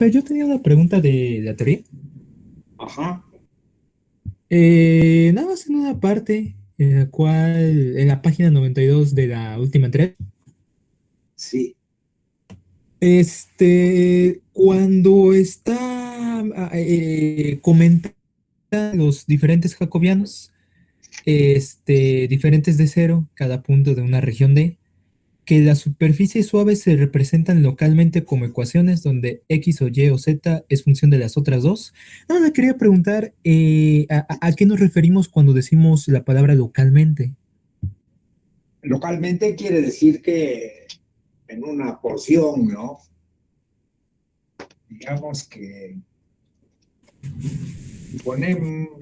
Pero yo tenía una pregunta de la teoría. Ajá, Nada más en una parte, en la cual, en la página 92 de la última entrega, sí. cuando está comentando los diferentes jacobianos, diferentes de cero, cada punto de una región D, que las superficies suaves se representan localmente como ecuaciones donde X o Y o Z es función de las otras dos. No, me quería preguntar a qué nos referimos cuando decimos la palabra localmente. Localmente quiere decir que en una porción, ¿no? Digamos que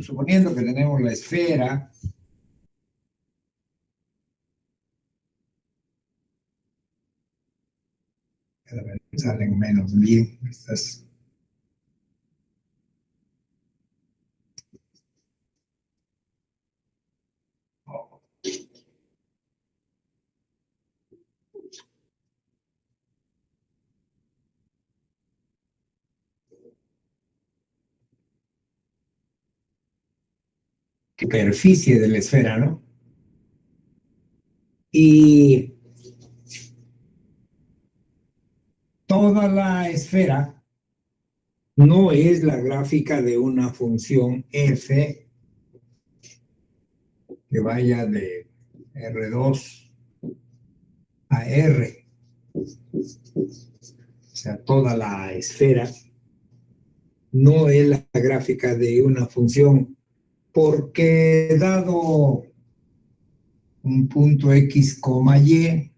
suponiendo que tenemos la esfera, cada vez salen menos bien estas. Superficie de la esfera, ¿no? Y toda la esfera no es la gráfica de una función f que vaya de R2 a R. O sea, toda la esfera no es la gráfica de una función porque dado un punto X, Y,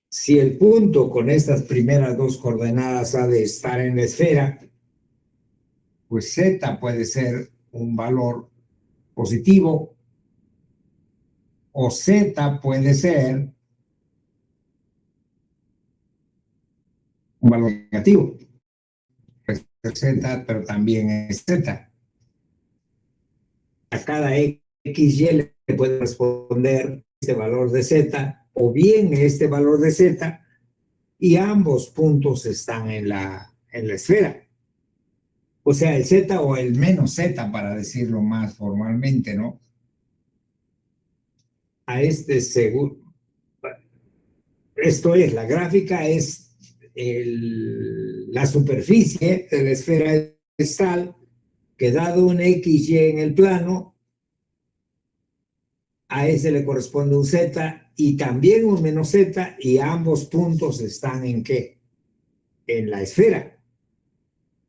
si el punto con estas primeras dos coordenadas ha de estar en la esfera, pues Z puede ser un valor positivo o Z puede ser un valor negativo. Pues Z, pero también es Z. A cada XY le puede responder este valor de Z o bien este valor de Z y ambos puntos están en la esfera. O sea, el Z o el menos Z, para decirlo más formalmente, ¿no? A este seguro. Esto es, la gráfica es la superficie de la esfera es tal que dado un XY en el plano, a ese le corresponde un Z y también un menos Z y ambos puntos están en qué? En la esfera.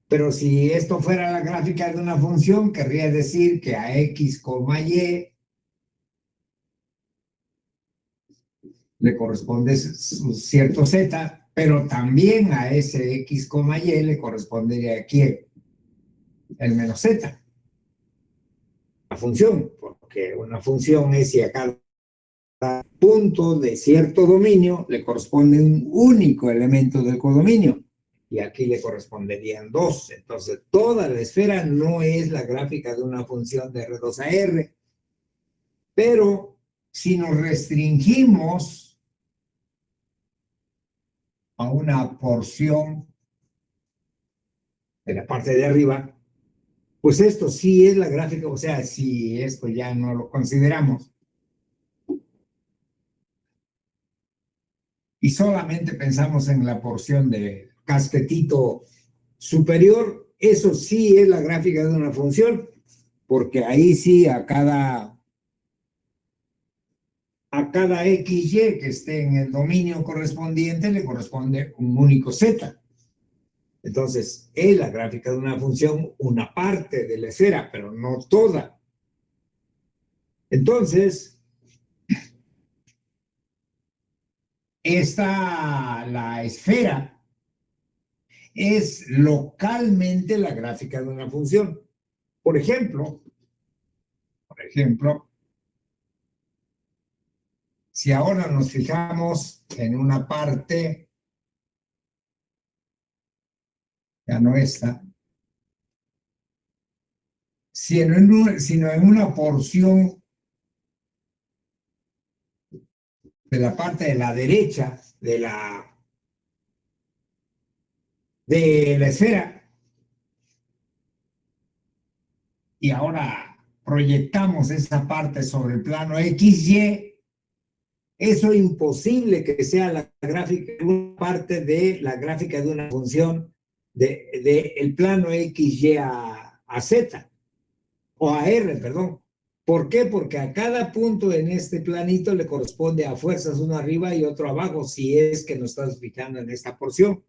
Pero si esto fuera la gráfica de una función, querría decir que a X, Y le corresponde cierto Z, pero también a ese X, Y le correspondería aquí el menos Z, la función, porque una función es si a cada punto de cierto dominio le corresponde un único elemento del codominio y aquí le corresponderían dos. Entonces, toda la esfera no es la gráfica de una función de R2 a R, pero si nos restringimos a una porción de la parte de arriba, pues esto sí es la gráfica, o sea, si esto ya no lo consideramos y solamente pensamos en la porción de casquetito superior, eso sí es la gráfica de una función, porque ahí sí a cada XY que esté en el dominio correspondiente le corresponde un único Z. Entonces, es la gráfica de una función, una parte de la esfera, pero no toda. Entonces, la esfera es localmente la gráfica de una función. Por ejemplo, por ejemplo, si ahora nos fijamos en una parte, ya no esta, sino en una porción de la parte de la derecha de la de la esfera. Y ahora proyectamos esa parte sobre el plano XY. Eso es imposible que sea la gráfica, una parte de la gráfica de una función de el plano XY a Z, o a R, perdón. ¿Por qué? Porque a cada punto en este planito le corresponde a fuerzas uno arriba y otro abajo, si es que nos estás fijando en esta porción.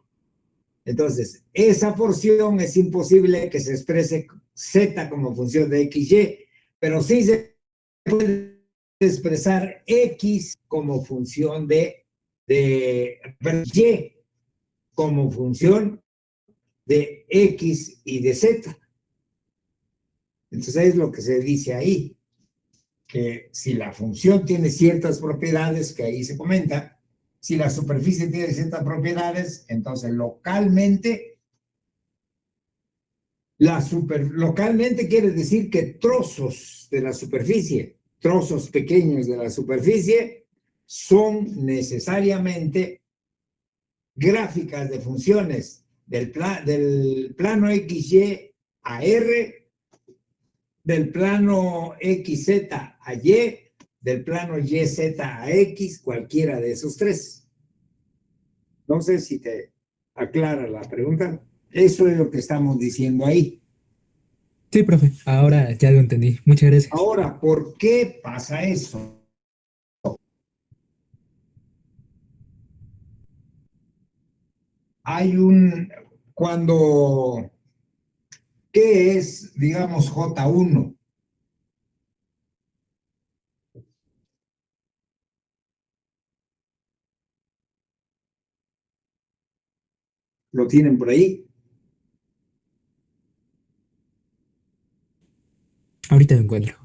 Entonces, esa porción es imposible que se exprese Z como función de XY, pero sí se puede expresar X como función de Y, como función de X y de Z. Entonces es lo que se dice ahí, que si la función tiene ciertas propiedades, que ahí se comenta, si la superficie tiene ciertas propiedades, entonces localmente, localmente quiere decir que trozos de la superficie, trozos pequeños de la superficie, son necesariamente gráficas de funciones del plano XY a R, del plano XZ a Y, del plano YZ a X, cualquiera de esos tres. No sé si te aclara la pregunta. Eso es lo que estamos diciendo ahí. Sí, profe, ahora ya lo entendí. Muchas gracias. Ahora, ¿por qué pasa eso? Cuando, ¿qué es, digamos, J1? ¿Lo tienen por ahí? Ahorita lo encuentro.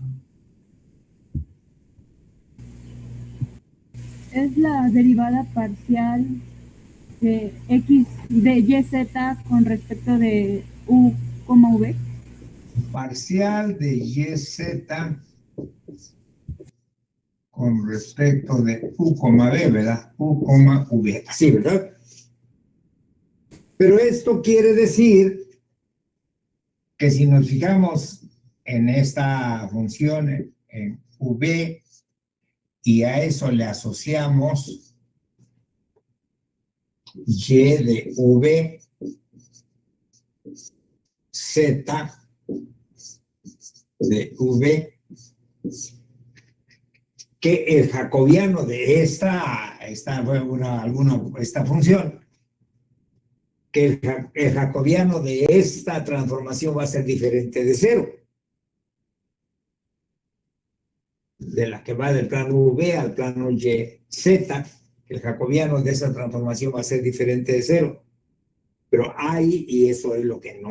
Es la derivada parcial de X, de YZ con respecto de U, V. Parcial de YZ con respecto de U, B, ¿verdad? U, V. Así, ¿verdad? Pero esto quiere decir que si nos fijamos en esta función en V y a eso le asociamos Y de V, Z de V, que el jacobiano de esta función, que el jacobiano de esta transformación va a ser diferente de cero, de la que va del plano V al plano YZ, el jacobiano de esa transformación va a ser diferente de cero. Pero hay, y eso es lo que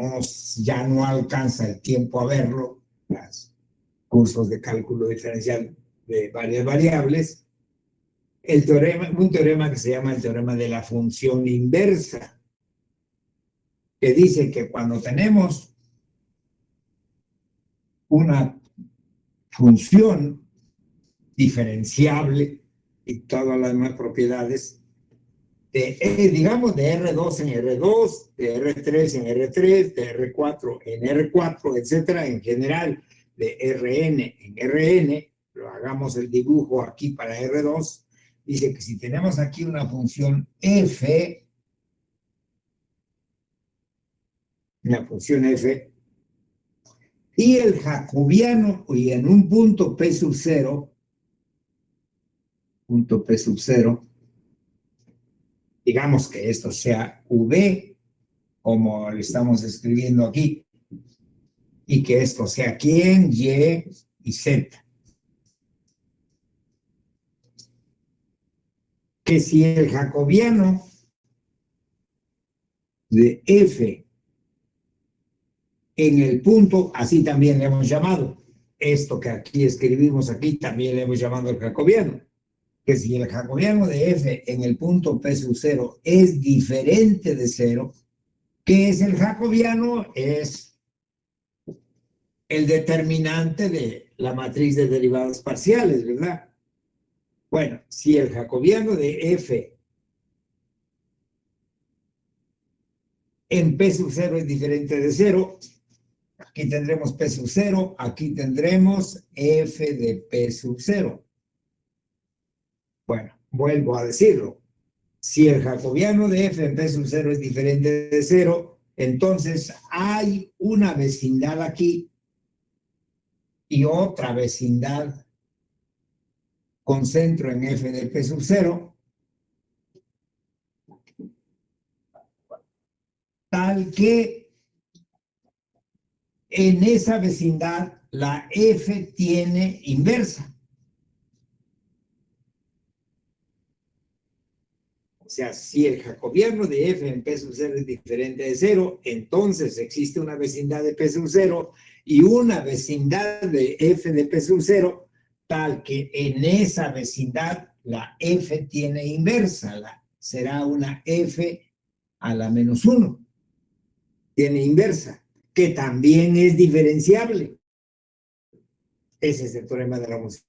ya no alcanza el tiempo a verlo, los cursos de cálculo diferencial de varias variables, un teorema que se llama el teorema de la función inversa, que dice que cuando tenemos una función diferenciable y todas las demás propiedades, digamos de R2 en R2, de R3 en R3, de R4 en R4, etcétera, en general de Rn en Rn, pero hagamos el dibujo aquí para R2, dice que si tenemos aquí una función f, y el jacobiano, y en un punto P sub 0, digamos que esto sea V, como lo estamos escribiendo aquí, y que esto sea quién, Y y Z. Que si el jacobiano de F en el punto, así también le hemos llamado, esto que aquí escribimos aquí también le hemos llamado el jacobiano, que si el jacobiano de F en el punto P sub 0 es diferente de 0, ¿qué es el jacobiano? Es el determinante de la matriz de derivadas parciales, ¿verdad? Bueno, si el jacobiano de F en P sub 0 es diferente de 0. Aquí tendremos P sub 0, aquí tendremos F de P sub 0. Bueno, vuelvo a decirlo. Si el jacobiano de F en P sub 0 es diferente de 0, entonces hay una vecindad aquí y otra vecindad con centro en F de P sub 0, tal que en esa vecindad la F tiene inversa. O sea, si el jacobiano de F en P sub 0 es diferente de 0, entonces existe una vecindad de P sub 0 y una vecindad de F de P sub 0, tal que en esa vecindad la F tiene inversa, será una F a la menos 1. Tiene inversa, que también es diferenciable. Ese es el teorema de la función.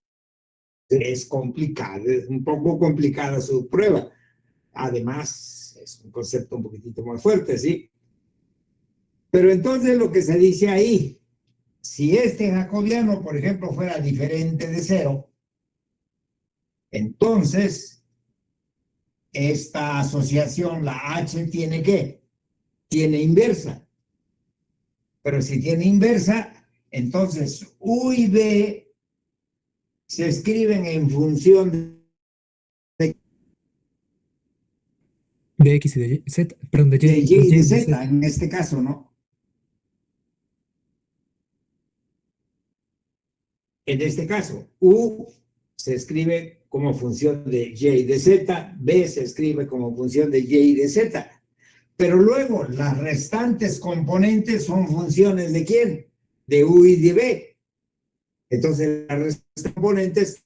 Es complicado, es un poco complicada su prueba. Además, es un concepto un poquitito más fuerte, ¿sí? Pero entonces lo que se dice ahí, si este jacobiano, por ejemplo, fuera diferente de 0, entonces esta asociación, la H, ¿tiene qué? Tiene inversa. Pero si tiene inversa, entonces U y B se escriben en función de X y de Z, perdón, de de Y, Y y de Z. Z, en este caso, ¿no? En este caso, U se escribe como función de Y y de Z, B se escribe como función de Y y de Z. Pero luego, las restantes componentes son funciones ¿de quién? De U y de B. Entonces, las restantes componentes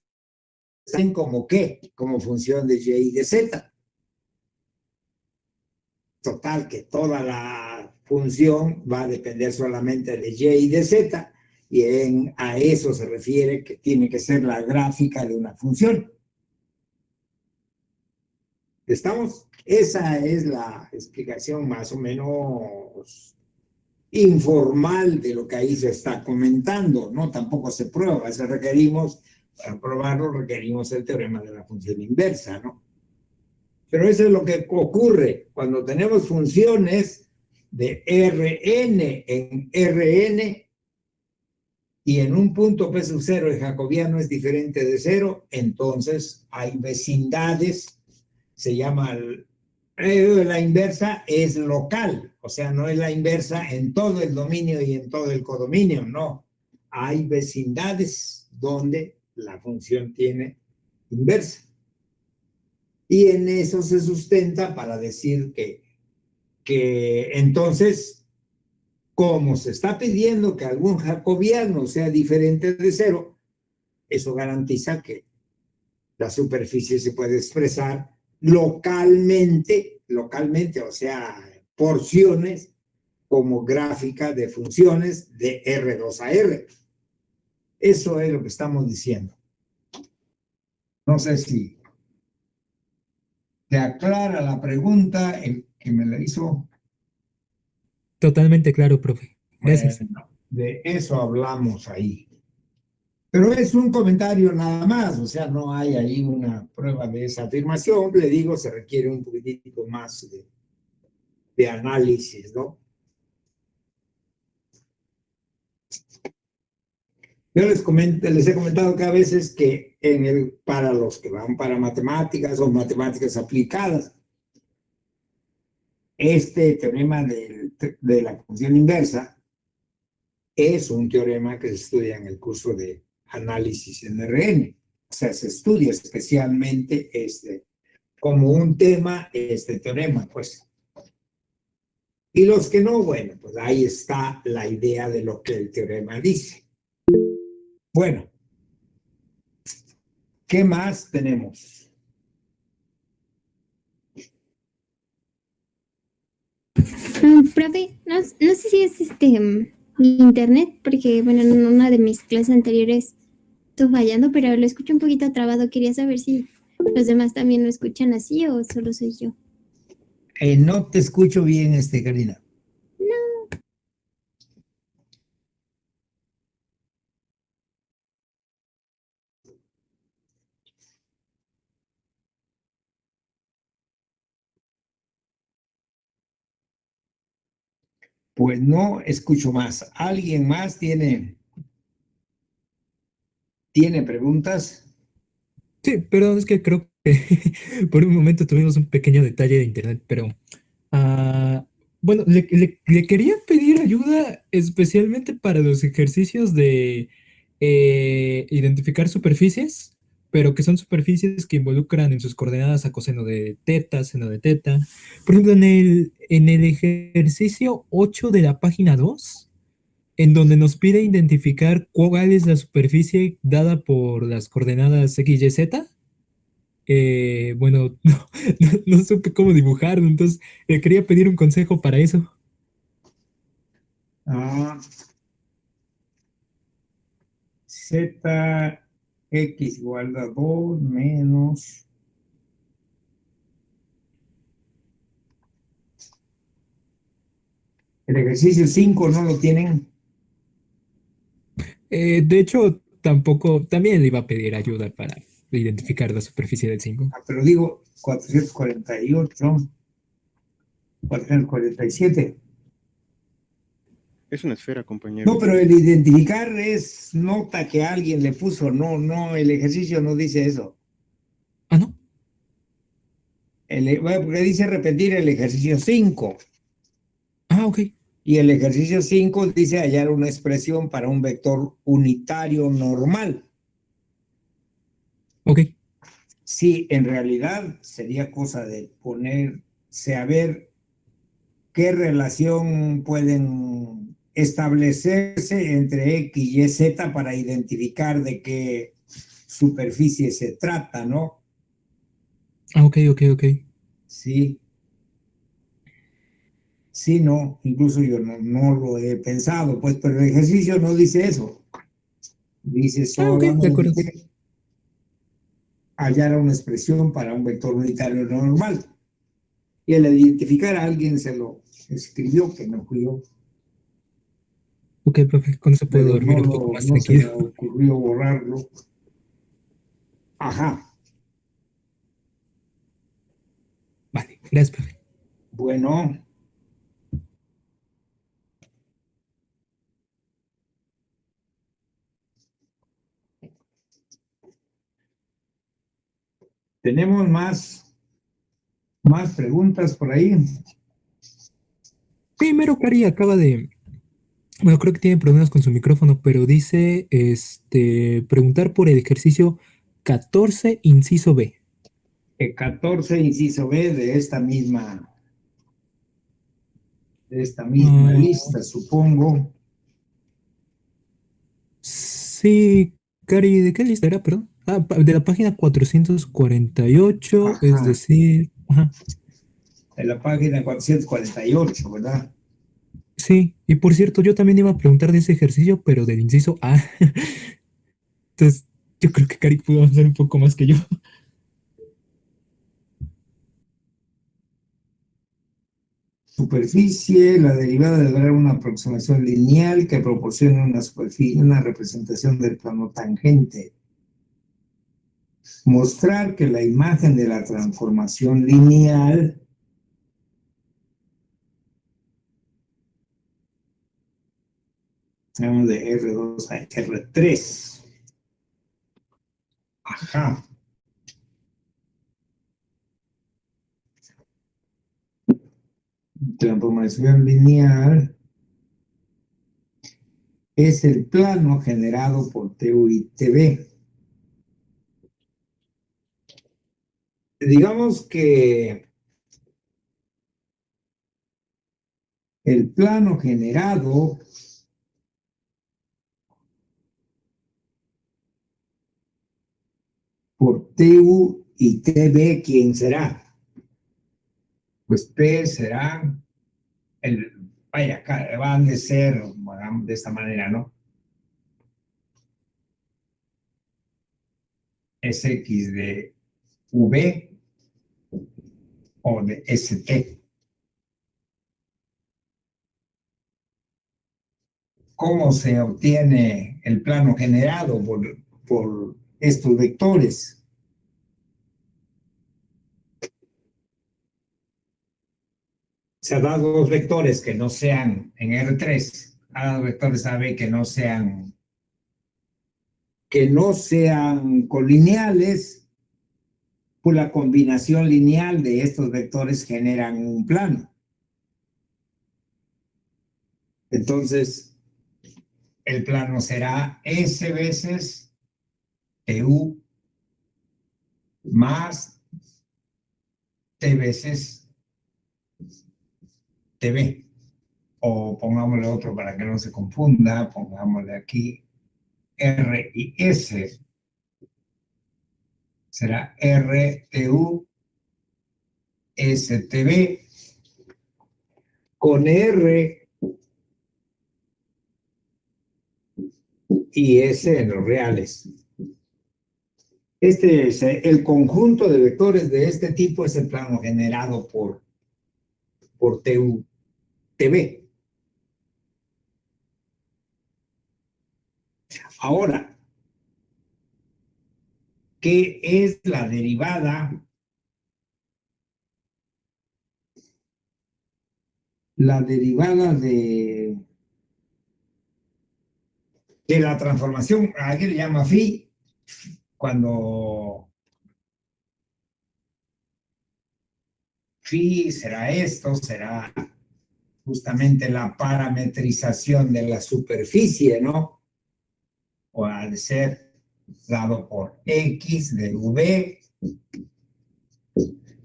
están como ¿qué? Como función de Y y de Z. Total, que toda la función va a depender solamente de Y y de Z, y a eso se refiere que tiene que ser la gráfica de una función. ¿Estamos? Esa es la explicación más o menos informal de lo que ahí se está comentando, ¿no? Tampoco se prueba, para probarlo requerimos el teorema de la función inversa, ¿no? Pero eso es lo que ocurre cuando tenemos funciones de Rn en Rn y en un punto P sub 0 el jacobiano es diferente de 0, entonces hay vecindades, se llama la inversa es local, o sea, no es la inversa en todo el dominio y en todo el codominio, no. Hay vecindades donde la función tiene inversa. Y en eso se sustenta para decir que entonces, como se está pidiendo que algún jacobiano sea diferente de 0, eso garantiza que la superficie se puede expresar localmente, o sea, porciones como gráfica de funciones de R2 a R. Eso es lo que estamos diciendo. No sé si te aclara la pregunta el que me la hizo. Totalmente claro, profe. Gracias. Bueno, de eso hablamos ahí. Pero es un comentario nada más, o sea, no hay ahí una prueba de esa afirmación. Le digo, se requiere un poquitito más de análisis, ¿no? Yo les he comentado que a veces que para los que van para matemáticas o matemáticas aplicadas, este teorema de la función inversa es un teorema que se estudia en el curso de análisis en RN. O sea, se estudia especialmente como un tema este teorema, pues. Y los que no, bueno, pues ahí está la idea de lo que el teorema dice. Bueno, ¿qué más tenemos? Profe, no sé si es internet, porque bueno, en una de mis clases anteriores estuvo fallando, pero lo escucho un poquito trabado. Quería saber si los demás también lo escuchan así o solo soy yo. No te escucho bien, Karina. Pues no escucho más. ¿Alguien más tiene preguntas? Sí, pero es que creo que por un momento tuvimos un pequeño detalle de internet, pero ah, bueno, le quería pedir ayuda especialmente para los ejercicios de identificar superficies, pero que son superficies que involucran en sus coordenadas a coseno de teta, seno de teta. Por ejemplo, en el ejercicio 8 de la página 2 en donde nos pide identificar cuál es la superficie dada por las coordenadas X, Y, Z. Bueno, no supe cómo dibujarlo, entonces quería pedir un consejo para eso. Ah, Z, X igual a 2 menos. El ejercicio 5 no lo tienen. De hecho, tampoco, también le iba a pedir ayuda para identificar la superficie del 5. Pero digo 448, 447. Es una esfera, compañero. No, pero el identificar es nota que alguien le puso. No, no, el ejercicio no dice eso. Ah, ¿no? Bueno, porque dice repetir el ejercicio 5. Ah, ok. Y el ejercicio 5 dice hallar una expresión para un vector unitario normal. Ok. Sí, en realidad sería cosa de ponerse a ver qué relación pueden establecerse entre X y Z para identificar de qué superficie se trata, ¿no? Ah, ok, ok, ok. Sí, sí, no, incluso yo no lo he pensado, pues, pero el ejercicio no dice eso. Dice Ah, ok, de acuerdo. solamente hallar una expresión para un vector unitario normal. Y al identificar a alguien se lo escribió, que no fui yo, Ok, profe, con eso puedo pero dormir un poco más no se me tranquilo. ocurrió borrarlo. Ajá, Vale, gracias, profe. bueno, tenemos más preguntas por ahí. Primero, Cari acaba de. Bueno, creo que tiene problemas con su micrófono, pero dice, preguntar por el ejercicio 14, inciso B. 14, inciso B de esta misma Ah, lista, supongo. sí, Cari, ¿de qué lista era, perdón? Ah, de la página 448, es Ajá, decir, ajá, en la página 448, ¿verdad? sí. Y por cierto, yo también iba a preguntar de ese ejercicio, pero del inciso A. Entonces, yo creo que Cari pudo avanzar un poco más que yo. Superficie, la derivada de lograr una aproximación lineal que proporcione una superficie, una representación del plano tangente. Mostrar que la imagen de la transformación lineal vamos de R2 a R3. Ajá. Transformación lineal es el plano generado por TU y TV. Digamos que el plano generado por TU y TV, ¿quién será? Pues P será vaya, van de ser, de esta manera, ¿no? Es X de V o de ST. ¿Cómo se obtiene el plano generado por estos vectores? Se ha dado dos vectores que no sean en R3, ha dado vectores AB que no sean colineales, pues la combinación lineal de estos vectores generan un plano. Entonces, el plano será S veces TU más T veces TB. O pongámosle otro para que no se confunda, pongámosle aquí R y S. Será RTU STB con R y S en los reales. Este es el conjunto de vectores de este tipo, es el plano generado por TU, TB. Ahora, ¿qué es la derivada? La derivada de la transformación, aquí le llama phi, cuando phi será esto, será justamente la parametrización de la superficie, ¿no? O ha de ser dado por X de V,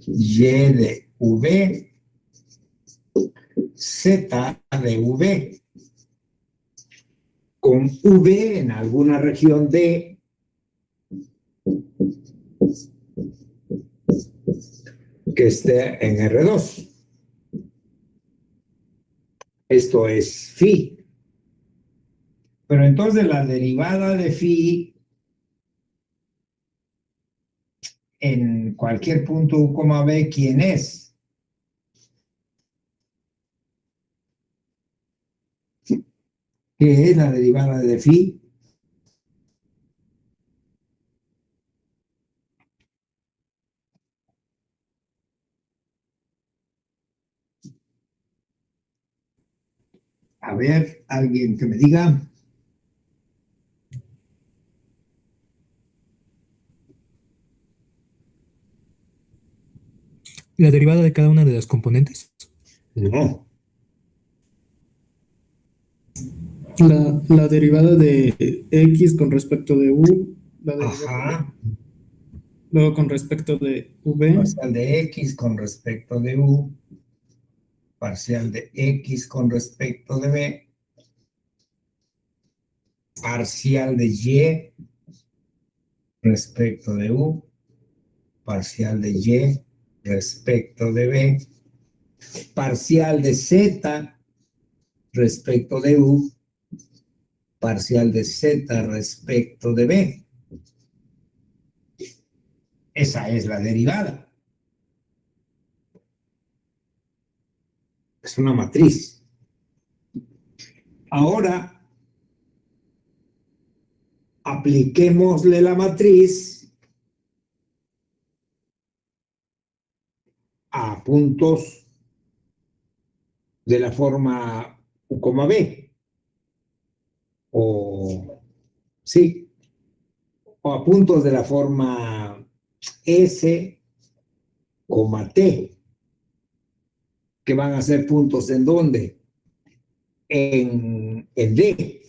Y de V, Z de V, con V en alguna región D que esté en R2. Esto es phi. Pero entonces la derivada de phi en cualquier punto U, B, ¿quién es? ¿Qué es la derivada de phi? A ver, alguien que me diga. ¿La derivada de cada una de las componentes? No. La derivada de X con respecto de U, la derivada Ajá. luego con respecto de V, Parcial de X con respecto de U, parcial de X con respecto de B, parcial de Y respecto de U, parcial de Y respecto de B, parcial de Z respecto de U, parcial de Z respecto de B. Esa es la derivada. Es una matriz. Ahora, apliquémosle la matriz a puntos de la forma U, B. O, sí, o a puntos de la forma S, T, que van a ser puntos en dónde? En D.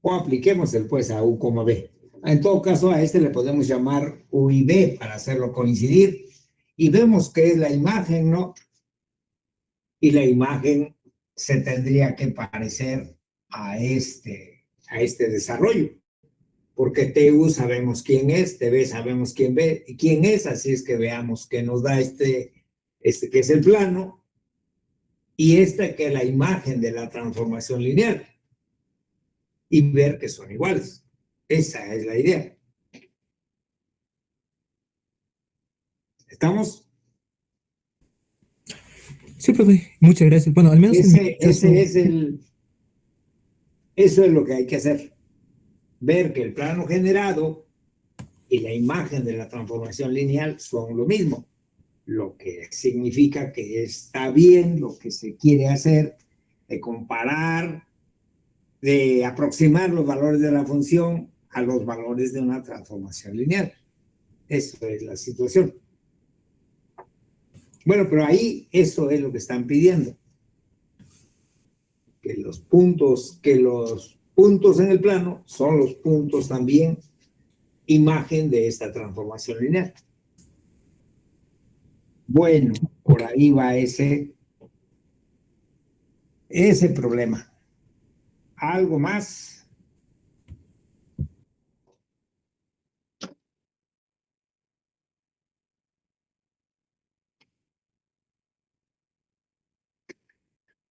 O apliquemos el pues a U, B. En todo caso, a este le podemos llamar U y B para hacerlo coincidir. Y vemos que es la imagen, ¿no? Y la imagen se tendría que parecer a este desarrollo. Porque TU sabemos quién es, TB sabemos quién es, así es que veamos que nos da este que es el plano, y que es la imagen de la transformación lineal, y ver que son iguales. Esa es la idea. ¿Estamos? Sí, profe, muchas gracias. Bueno, al menos en mi caso, eso es lo que hay que hacer. Ver que el plano generado y la imagen de la transformación lineal son lo mismo. lo que significa que está bien lo que se quiere hacer, de comparar, de aproximar los valores de la función a los valores de una transformación lineal. Eso es la situación. Bueno, pero ahí eso es lo que están pidiendo. Que los puntos en el plano son los puntos también imagen de esta transformación lineal. Bueno, por ahí va ese problema. ¿Algo más?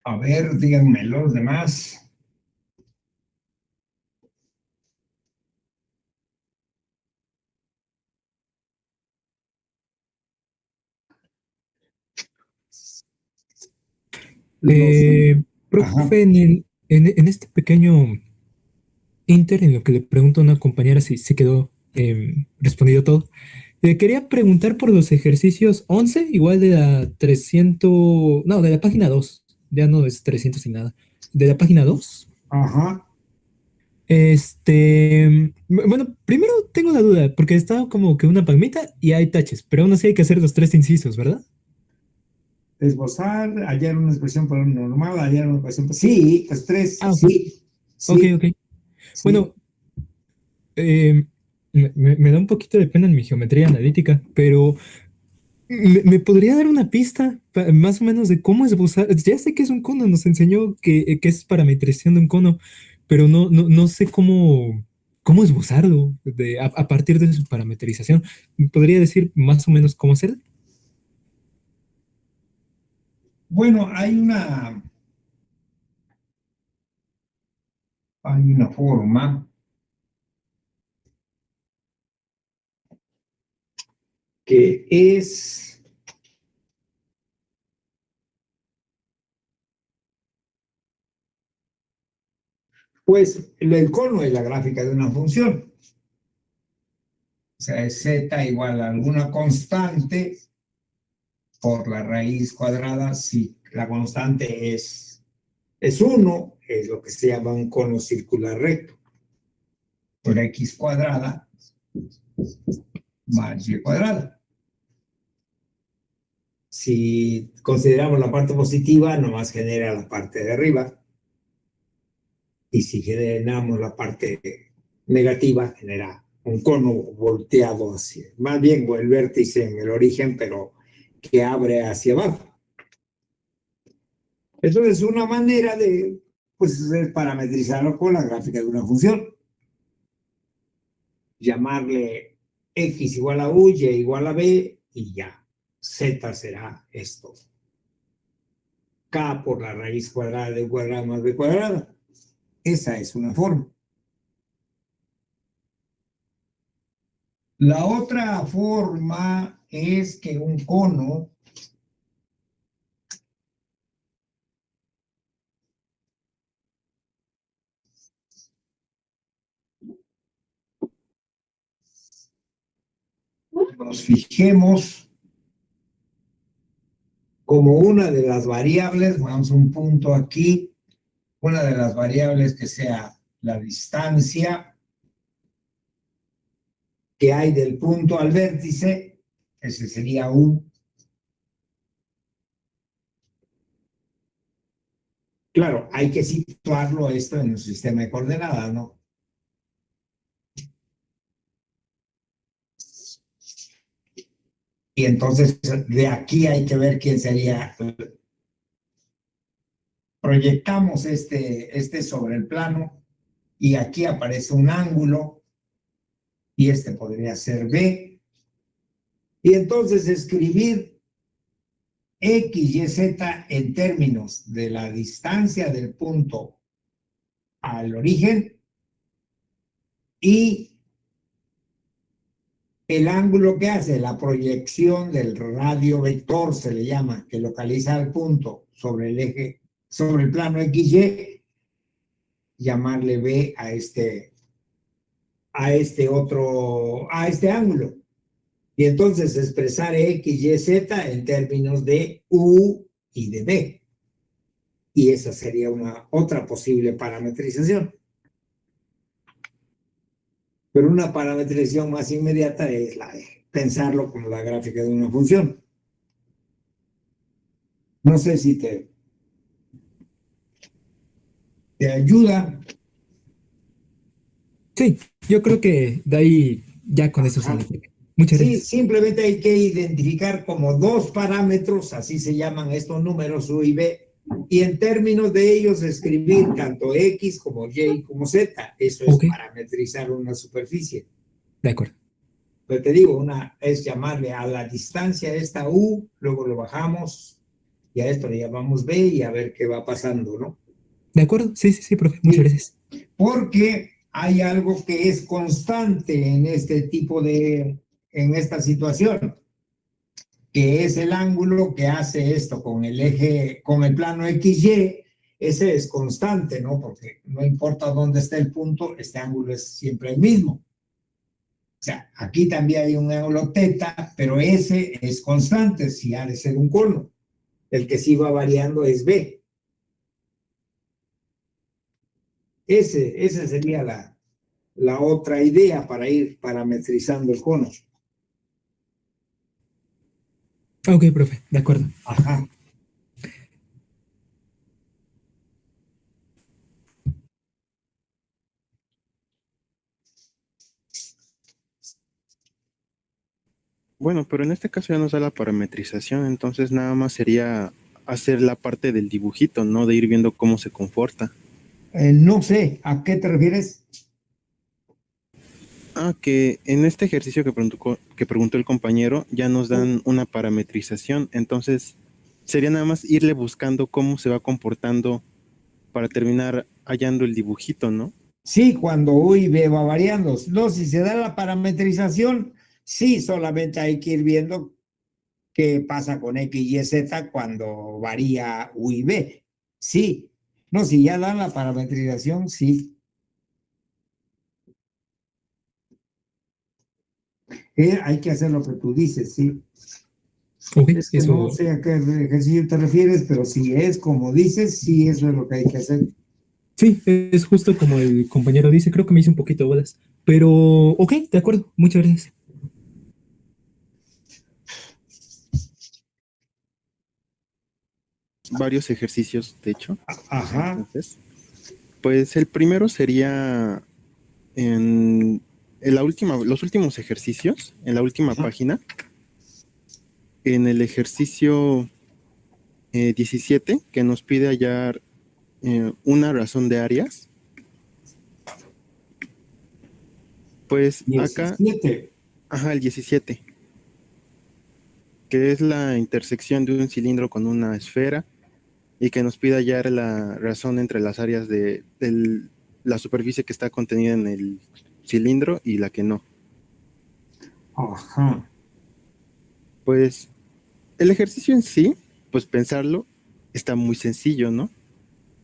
A ver, díganme los demás. Profe, en este pequeño inter, en lo que le pregunto a una compañera si se quedó respondido todo, le quería preguntar por los ejercicios 11, igual de la 300, no, de la página 2, ya no es 300 y nada, de la página 2. Ajá. Bueno, primero tengo la duda, porque está como que una palmita y hay taches, pero aún así hay que hacer los 3 incisos, ¿verdad? Esbozar, hallar una expresión normal, hallar una expresión. Sí, pues 3. Ah, sí. ok, ok. Sí. Bueno, me da un poquito de pena en mi geometría analítica, pero ¿me podría dar una pista más o menos de cómo esbozar? Ya sé que es un cono, nos enseñó que es parametrización de un cono, pero no sé cómo esbozarlo a partir de su parametrización. ¿Me podría decir más o menos cómo hacerlo? Bueno, hay una forma que es pues el cono es la gráfica de una función. O sea, es z igual a alguna constante por la raíz cuadrada. Si la constante es 1, es lo que se llama un cono circular recto. Por x cuadrada más y cuadrada. Si consideramos la parte positiva, nomás genera la parte de arriba. Y si generamos la parte negativa, genera un cono volteado hacia, más bien el vértice en el origen, pero que abre hacia abajo. Entonces, una manera de parametrizarlo con la gráfica de una función. Llamarle x igual a u, y igual a b, y ya. Z será esto. K por la raíz cuadrada de u cuadrada más b cuadrada. Esa es una forma. La otra forma es que un cono nos fijemos como una de las variables, vamos a un punto aquí, una de las variables que sea la distancia que hay del punto al vértice, ese sería u. Claro, hay que situarlo esto en un sistema de coordenadas, ¿no? Y entonces de aquí hay que ver quién sería. Proyectamos este sobre el plano y aquí aparece un ángulo y este podría ser B. Y entonces escribir X, Y, Z en términos de la distancia del punto al origen y el ángulo que hace la proyección del radio vector, se le llama, que localiza el punto sobre el eje, sobre el plano XY, llamarle B a este ángulo. Y entonces expresar X, Y, Z en términos de U y de B. Y esa sería una otra posible parametrización. Pero una parametrización más inmediata es la de pensarlo como la gráfica de una función. No sé si te ayuda. Sí, yo creo que de ahí ya con eso Ajá. sale. Muchas Sí, gracias. simplemente hay que identificar como dos parámetros, así se llaman estos números U y B, y en términos de ellos escribir tanto X como Y como Z. Eso es Ok, parametrizar una superficie. de acuerdo. Pero te digo, una es llamarle a la distancia esta U, luego lo bajamos y a esto le llamamos B y a ver qué va pasando, ¿no? De acuerdo, sí, sí, sí, profe, muchas Sí, gracias. porque hay algo que es constante en este tipo en esta situación, que es el ángulo que hace esto con el eje, con el plano XY. Ese es constante, ¿no? Porque no importa dónde esté el punto, este ángulo es siempre el mismo. O sea, aquí también hay un ángulo teta, pero ese es constante, si ha de ser un cono. El que sí va variando es B. Esa sería la otra idea para ir parametrizando el cono. Ok, profe, de acuerdo. Ajá. Bueno, pero en este caso ya nos da la parametrización, entonces nada más sería hacer la parte del dibujito, ¿no? De ir viendo cómo se comporta. No sé, ¿a qué te refieres? Ah, que en este ejercicio que preguntó el compañero ya nos dan una parametrización, entonces sería nada más irle buscando cómo se va comportando para terminar hallando el dibujito, ¿no? Sí, cuando U y B va variando. No, si se da la parametrización, sí, solamente hay que ir viendo qué pasa con X, Y, Z cuando varía U y B. Sí. No, si ya dan la parametrización, sí. Hay que hacer lo que tú dices, sí. Ok, Es que no sé a qué ejercicio te refieres, pero si es como dices, sí, eso es lo que hay que hacer. sí, es justo como el compañero dice, creo que me hice un poquito de bolas. Pero, ok, de acuerdo, muchas gracias. Varios ejercicios, de hecho. Ajá. Entonces, pues el primero sería los últimos ejercicios, en la última Ajá. página, en el ejercicio 17, que nos pide hallar una razón de áreas. Pues acá, 17. ajá, el 17, que es la intersección de un cilindro con una esfera y que nos pide hallar la razón entre las áreas de la superficie que está contenida en el cilindro y la que no. Ajá. Pues el ejercicio en sí, pues pensarlo, está muy sencillo, ¿no?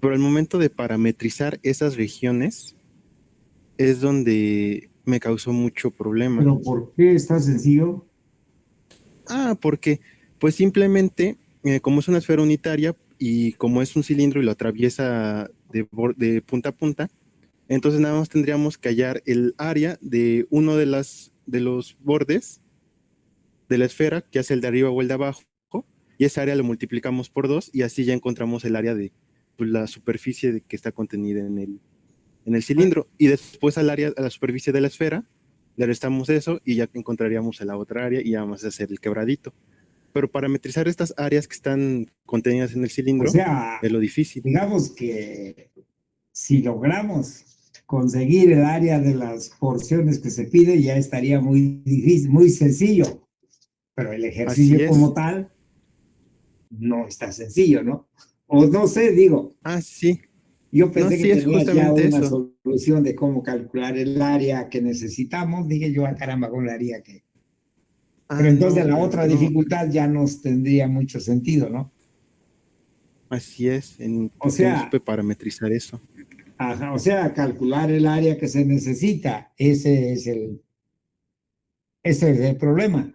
Pero al momento de parametrizar esas regiones es donde me causó mucho problema. Pero ¿por qué está sencillo? Ah, porque pues simplemente, como es una esfera unitaria y como es un cilindro y lo atraviesa de punta a punta, entonces nada más tendríamos que hallar el área de uno de los bordes de la esfera, que es el de arriba o el de abajo, y esa área lo multiplicamos por 2 y así ya encontramos el área de pues, la superficie que está contenida en el cilindro. Y después al área, a la superficie de la esfera, le restamos eso y ya encontraríamos la otra área y ya vamos a hacer el quebradito. Pero parametrizar estas áreas que están contenidas en el O cilindro sea, es lo difícil. digamos que si logramos conseguir el área de las porciones que se pide, ya estaría muy difícil, muy sencillo. Pero el Así ejercicio como es. tal no está sencillo, ¿no? O no sé, digo, Ah, sí. yo No, pensé que sí, es tenías ya justamente una eso. solución de cómo calcular el área que necesitamos. Dije yo, ah, caramba, ¿cómo le haría que? Pero Ah, entonces no, la pero otra no. dificultad ya nos tendría mucho sentido, ¿no? Así es, O porque no sea, supe parametrizar eso. ajá, o sea, calcular el área que se necesita, ese es el problema.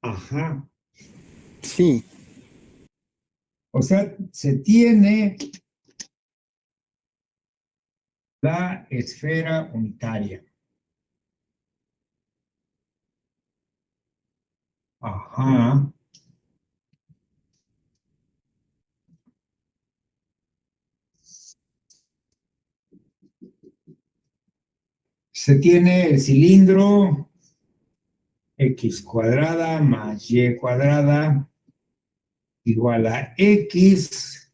Ajá. Sí, O sea, se tiene la esfera unitaria. Ajá. Se tiene el cilindro x cuadrada más y cuadrada igual a x,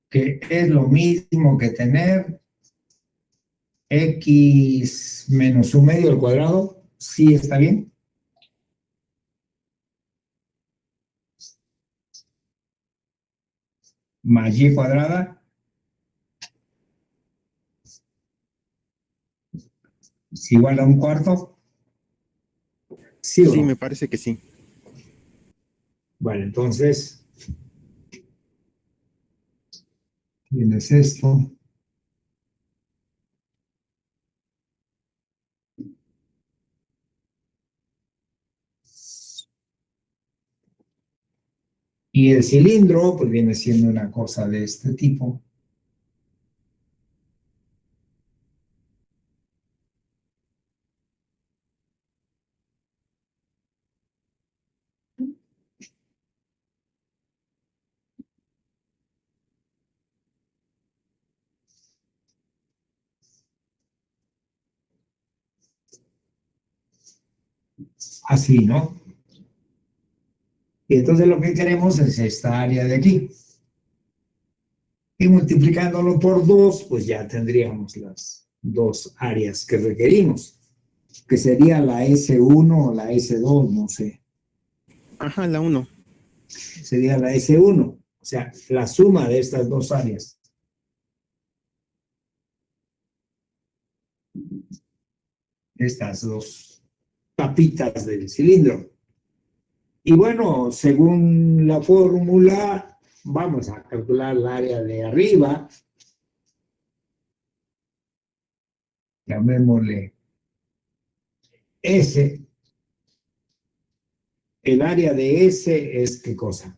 que es lo mismo que tener x menos un medio al cuadrado. ¿Sí está bien? Más y cuadrada es igual a un cuarto. ¿Sí o sí, no? me parece que sí. Vale, entonces tienes esto. Y el cilindro, pues viene siendo una cosa de este tipo. Así, ¿no? Y entonces lo que queremos es esta área de aquí. Y multiplicándolo por 2, pues ya tendríamos las dos áreas que requerimos, que sería la S1 o la S2, no sé. Ajá, la 1. Sería la S1, o sea, la suma de estas dos áreas. Estas dos tapitas del cilindro. Y bueno, según la fórmula, vamos a calcular el área de arriba. Llamémosle S. El área de S es ¿qué cosa?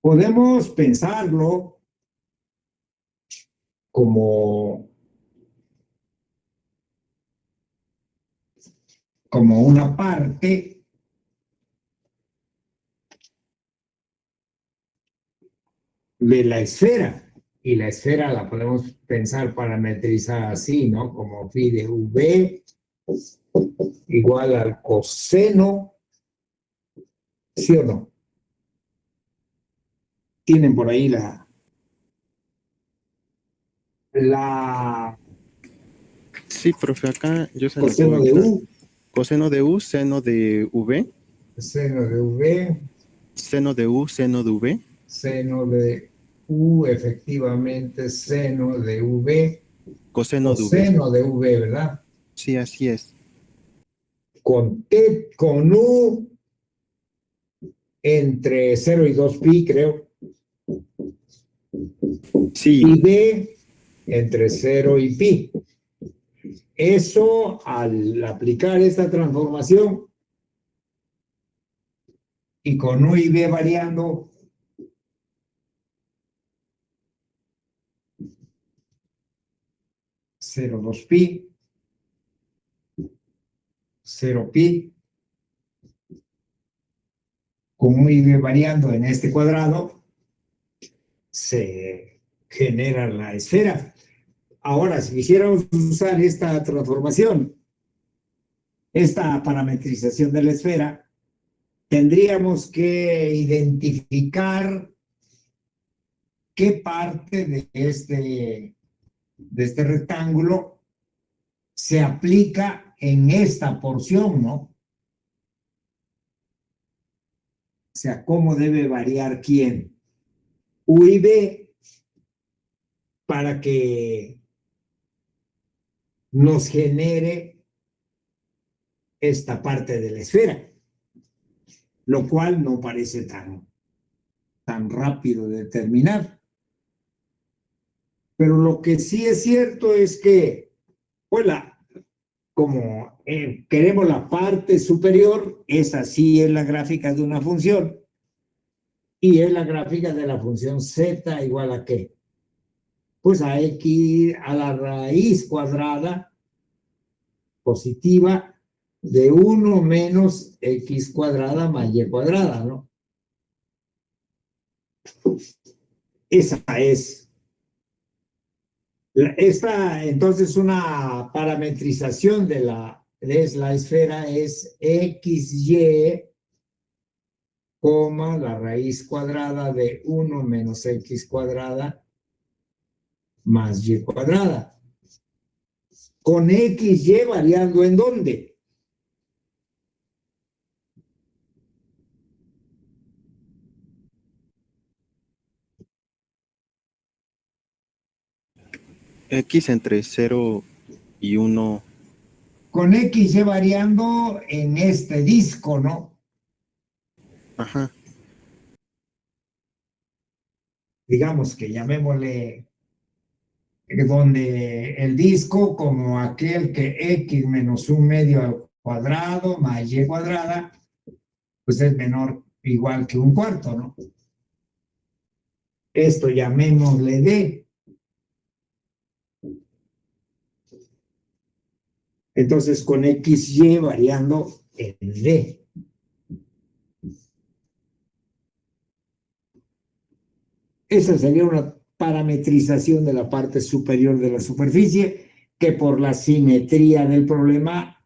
Podemos pensarlo como, como una parte de la esfera. Y la esfera la podemos pensar parametrizar así, ¿no? Como phi de v igual al coseno, ¿sí o no? Tienen por ahí la Sí, profe, acá yo se la coseno puedo de dar. u, Coseno de U, seno de V, seno de v, seno de U, seno de V, seno de u, efectivamente, seno de v, coseno de V. coseno de v, ¿verdad? Sí, así es. Con u entre 0 y 2 pi, creo, Sí, y b entre 0 y pi. Eso, al aplicar esta transformación y con u y b variando, cero dos pi, 0 pi, con u y b variando en este cuadrado, se genera la esfera. Ahora, si quisiéramos usar esta transformación, esta parametrización de la esfera, tendríamos que identificar qué parte de este rectángulo se aplica en esta porción, ¿no? O sea, cómo debe variar quién. U y B para que nos genere esta parte de la esfera, lo cual no parece tan rápido de determinar. Pero lo que sí es cierto es que, pues como queremos la parte superior, esa sí es la gráfica de una función y es la gráfica de la función z igual a qué. Pues a x a la raíz cuadrada positiva de 1 menos x cuadrada más y cuadrada, ¿no? Esa esta, entonces, una parametrización de la esfera es xy, coma, la raíz cuadrada de 1 menos x cuadrada más y cuadrada. Con xy variando ¿en dónde? X entre 0 y 1. Con xy variando en este disco, ¿no? Ajá. Digamos que llamémosle donde el disco como aquel que x menos un medio al cuadrado más y cuadrada, pues es menor igual que un cuarto, ¿no? Esto llamémosle D. Entonces con XY variando en D. Esa sería una parametrización de la parte superior de la superficie que por la simetría del problema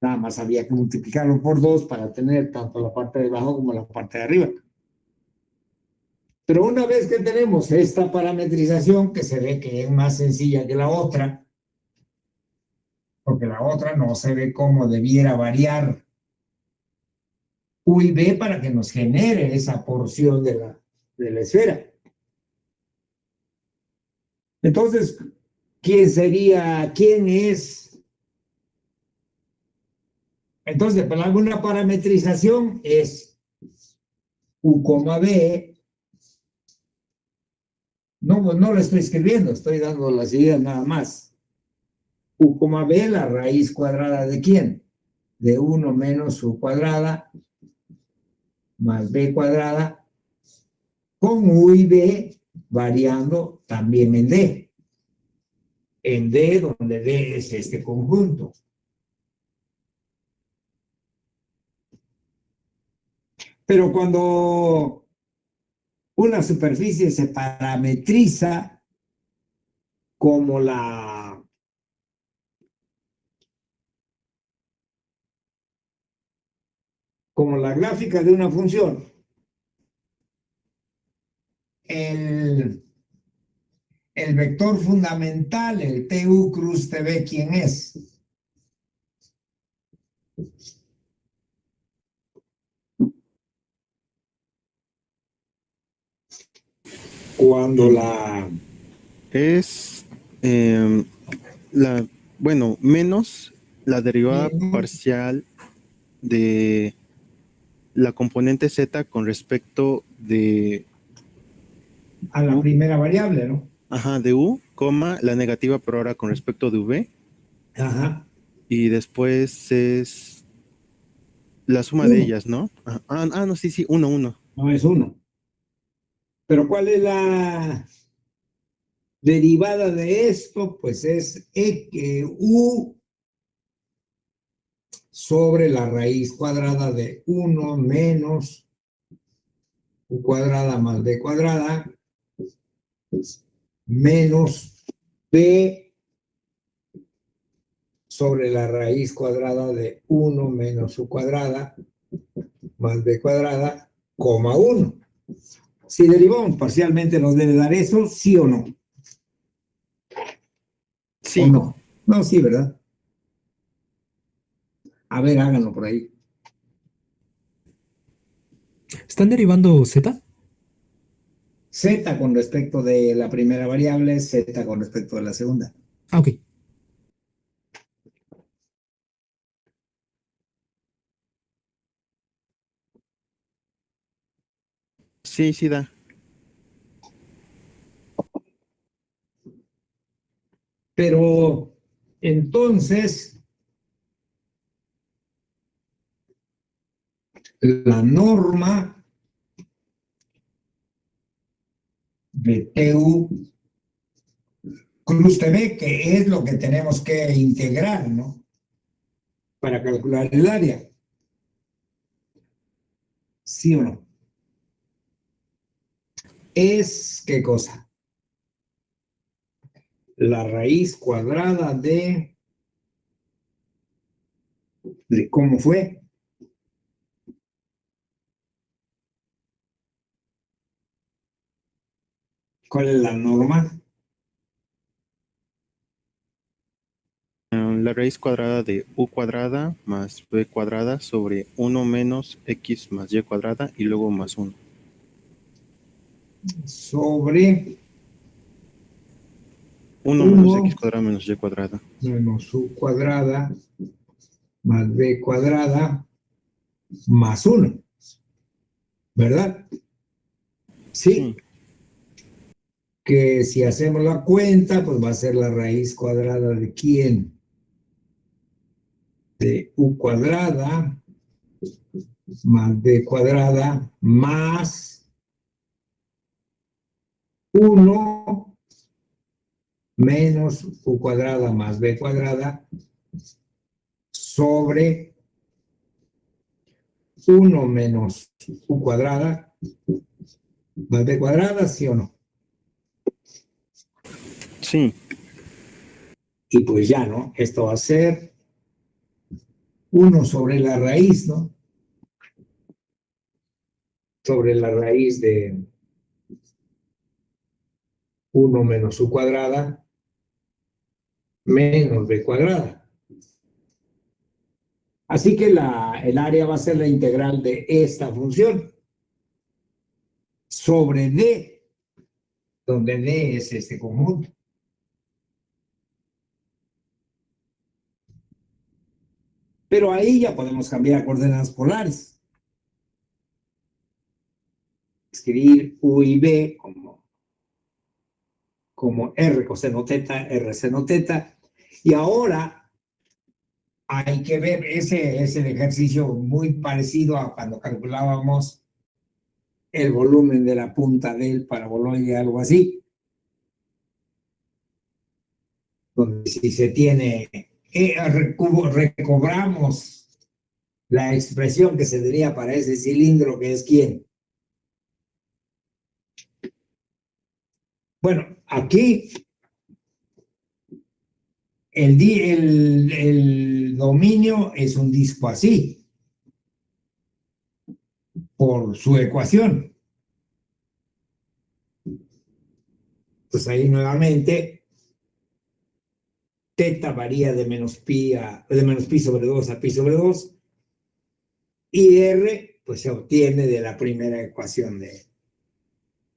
nada más había que multiplicarlo por 2 para tener tanto la parte de abajo como la parte de arriba. Pero una vez que tenemos esta parametrización, que se ve que es más sencilla que la otra, porque la otra no se ve cómo debiera variar U y B para que nos genere esa porción de la esfera. Entonces, quién es? Entonces, para alguna parametrización es U, B. No lo estoy escribiendo, estoy dando las ideas nada más. U, B, la raíz cuadrada ¿de quién? De 1 menos U cuadrada más B cuadrada, con U y B variando también en D. En D, donde D es este conjunto. Pero cuando una superficie se parametriza como la gráfica de una función, el vector fundamental, el TU cruz TB, ¿quién es? Cuando Es la, bueno, menos la derivada parcial de la componente z con respecto de a la primera variable, ¿no? Ajá, de U, coma, la negativa pero ahora con respecto de V. Ajá. Y después es la suma de Uno. ellas, ¿no? No, sí, 1. No es uno. Pero ¿cuál es la derivada de esto? Pues es U sobre la raíz cuadrada de 1 menos U cuadrada más B cuadrada menos B sobre la raíz cuadrada de 1 menos U cuadrada más B cuadrada, coma 1. Si derivamos parcialmente, ¿nos debe dar eso? ¿Sí o no? Sí. ¿O no? No, sí, ¿verdad? A ver, háganlo por ahí. ¿Están derivando z? Z con respecto de la primera variable, Z con respecto de la segunda. Ah, ok. Sí, sí da. Pero entonces, la norma de TU cruz TV, que es lo que tenemos que integrar, ¿no? Para calcular el área. ¿Sí o no? Es, ¿qué cosa? La raíz cuadrada de cómo fue. ¿Cuál es la norma? La raíz cuadrada de u cuadrada más b cuadrada sobre 1 menos x más y cuadrada y luego más 1. Sobre 1 menos x cuadrada menos y cuadrada. menos u cuadrada más b cuadrada más 1. ¿Verdad? Sí. Que si hacemos la cuenta, pues va a ser la raíz cuadrada de ¿quién? De u cuadrada más b cuadrada más 1 menos u cuadrada más b cuadrada sobre 1 menos u cuadrada más b cuadrada, ¿sí o no? Sí. Y pues ya, ¿no? Esto va a ser 1 sobre la raíz, ¿no? Sobre la raíz de 1 menos u cuadrada menos b cuadrada. Así que el área va a ser la integral de esta función sobre D, donde D es este conjunto. Pero ahí ya podemos cambiar a coordenadas polares. Escribir U y B como R coseno teta, R seno teta. Y ahora hay que ver, ese es el ejercicio muy parecido a cuando calculábamos el volumen de la punta del paraboloide, algo así. Donde si se tiene, recobramos la expresión que se tenía para ese cilindro, que es ¿quién? Bueno, aquí el dominio es un disco así, por su ecuación. Pues ahí nuevamente, teta varía de menos pi sobre 2 a pi sobre 2, y R pues se obtiene de la primera ecuación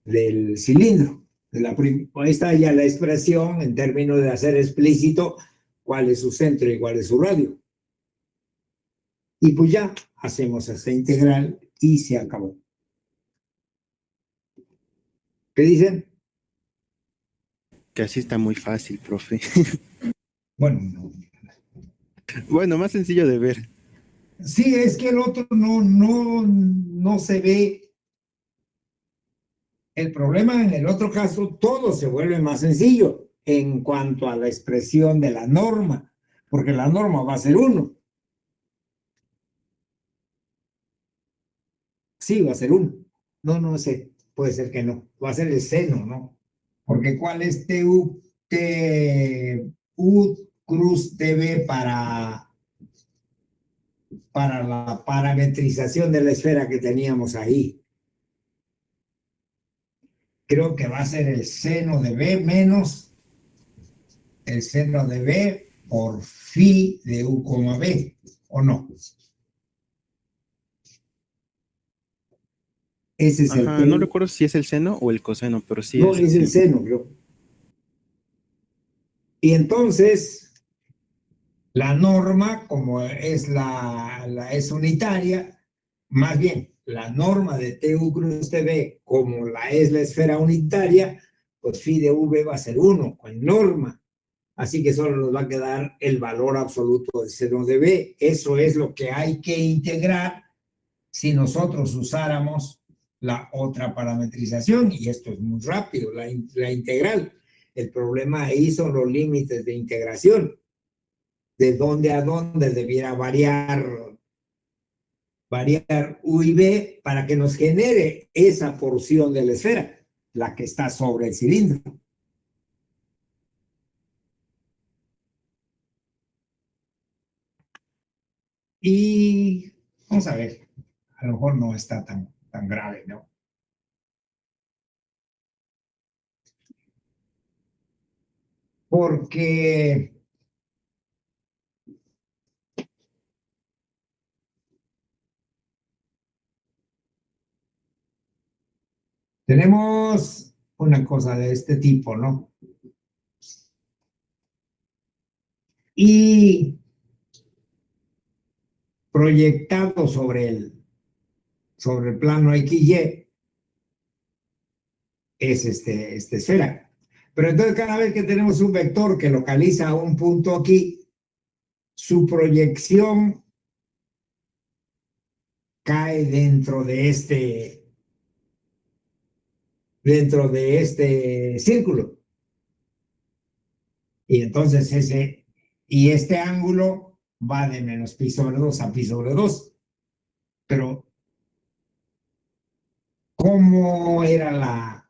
del cilindro. Ahí está ya la expresión en términos de hacer explícito cuál es su centro y cuál es su radio. Y pues ya hacemos esa integral y se acabó. ¿Qué dicen? Que así está muy fácil, profe. Bueno, no. Bueno, más sencillo de ver. Sí, es que el otro no se ve. El problema en el otro caso, todo se vuelve más sencillo en cuanto a la expresión de la norma, porque la norma va a ser 1. Sí, va a ser 1. No sé, puede ser que no. Va a ser el seno, ¿no? Porque ¿cuál es TU cruz TV para la parametrización de la esfera que teníamos ahí? Creo que va a ser el seno de B menos el seno de B por phi de U, B, ¿o no? Ese es Ajá, no recuerdo si es el seno o el coseno, pero sí no, es es el seno, creo. Y entonces, la norma, como es es unitaria, más bien, la norma de TU cruz TV, como es la esfera unitaria, pues phi de V va a ser 1, con norma. Así que solo nos va a quedar el valor absoluto de seno de B. Eso es lo que hay que integrar si nosotros usáramos la otra parametrización. Y esto es muy rápido, la integral. El problema ahí son los límites de integración. De dónde a dónde debiera variar U y B para que nos genere esa porción de la esfera, la que está sobre el cilindro. Y vamos a ver, a lo mejor no está tan grave, ¿no? Porque tenemos una cosa de este tipo, ¿no? Y proyectado sobre el plano XY es esta esfera. Pero entonces cada vez que tenemos un vector que localiza un punto aquí, su proyección cae dentro de este círculo. Y entonces este ángulo va de menos pi sobre 2 a pi sobre 2. Pero, ¿cómo era la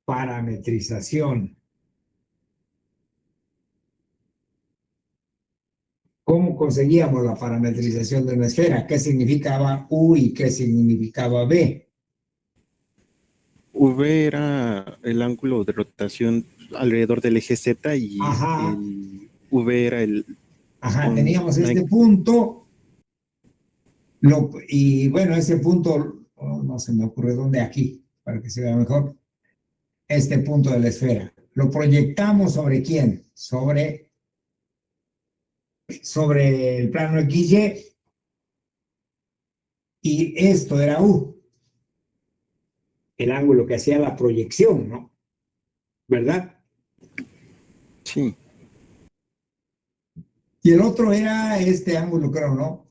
parametrización? ¿Cómo conseguíamos la parametrización de una esfera? ¿Qué significaba U y qué significaba B? V era el ángulo de rotación alrededor del eje Z y Ajá. el V era el... Ajá, teníamos este punto, y bueno, ese punto, no se me ocurre dónde, aquí, para que se vea mejor, este punto de la esfera. Lo proyectamos ¿sobre quién? Sobre el plano XY, y esto era U, el ángulo que hacía la proyección, ¿no? ¿Verdad? Sí. Y el otro era este ángulo, creo, ¿no?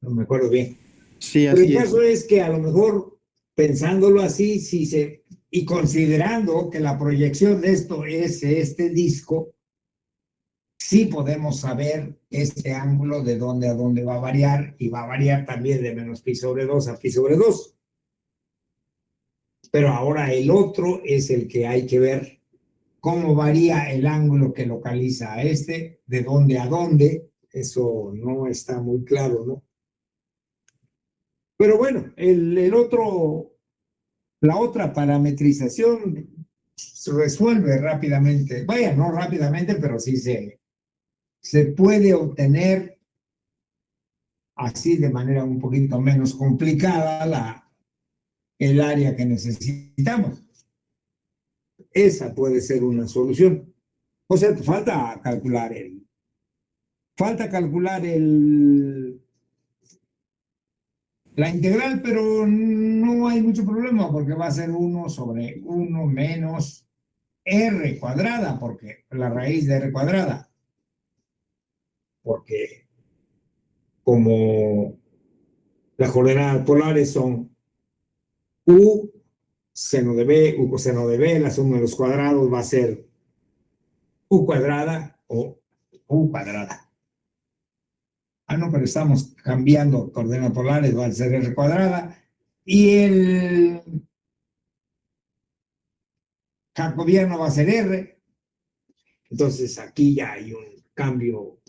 No me acuerdo bien. Sí, Pero así el es. caso es que a lo mejor, pensándolo así, y considerando que la proyección de esto es este disco, sí podemos saber este ángulo de dónde a dónde va a variar, y va a variar también de menos pi sobre 2 a pi sobre 2. Pero ahora el otro es el que hay que ver cómo varía el ángulo que localiza a este, de dónde a dónde. Eso no está muy claro, ¿no? Pero bueno, la otra parametrización se resuelve rápidamente. Vaya, no rápidamente, pero sí se puede obtener así de manera un poquito menos complicada el área que necesitamos. Esa puede ser una solución. O sea, falta calcular la integral, pero no hay mucho problema porque va a ser 1 sobre 1 menos r cuadrada, porque la raíz de r cuadrada. Porque como las coordenadas polares son u seno de b, u coseno de b, la suma de los cuadrados va a ser u cuadrada o u cuadrada. Ah, no, pero estamos cambiando coordenadas polares, va a ser r cuadrada. Y el jacobiano va a ser r. Entonces aquí ya hay un cambio,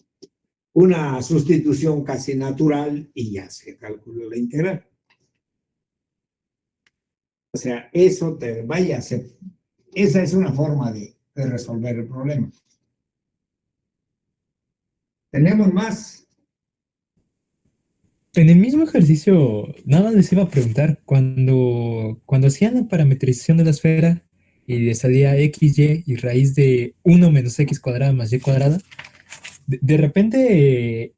una sustitución casi natural, y ya se calculó la integral. O sea, esa es una forma de resolver el problema. ¿Tenemos más? En el mismo ejercicio, nada más les iba a preguntar, cuando hacían la parametrización de la esfera y le salía x, y raíz de 1 menos x cuadrada más y cuadrada, de repente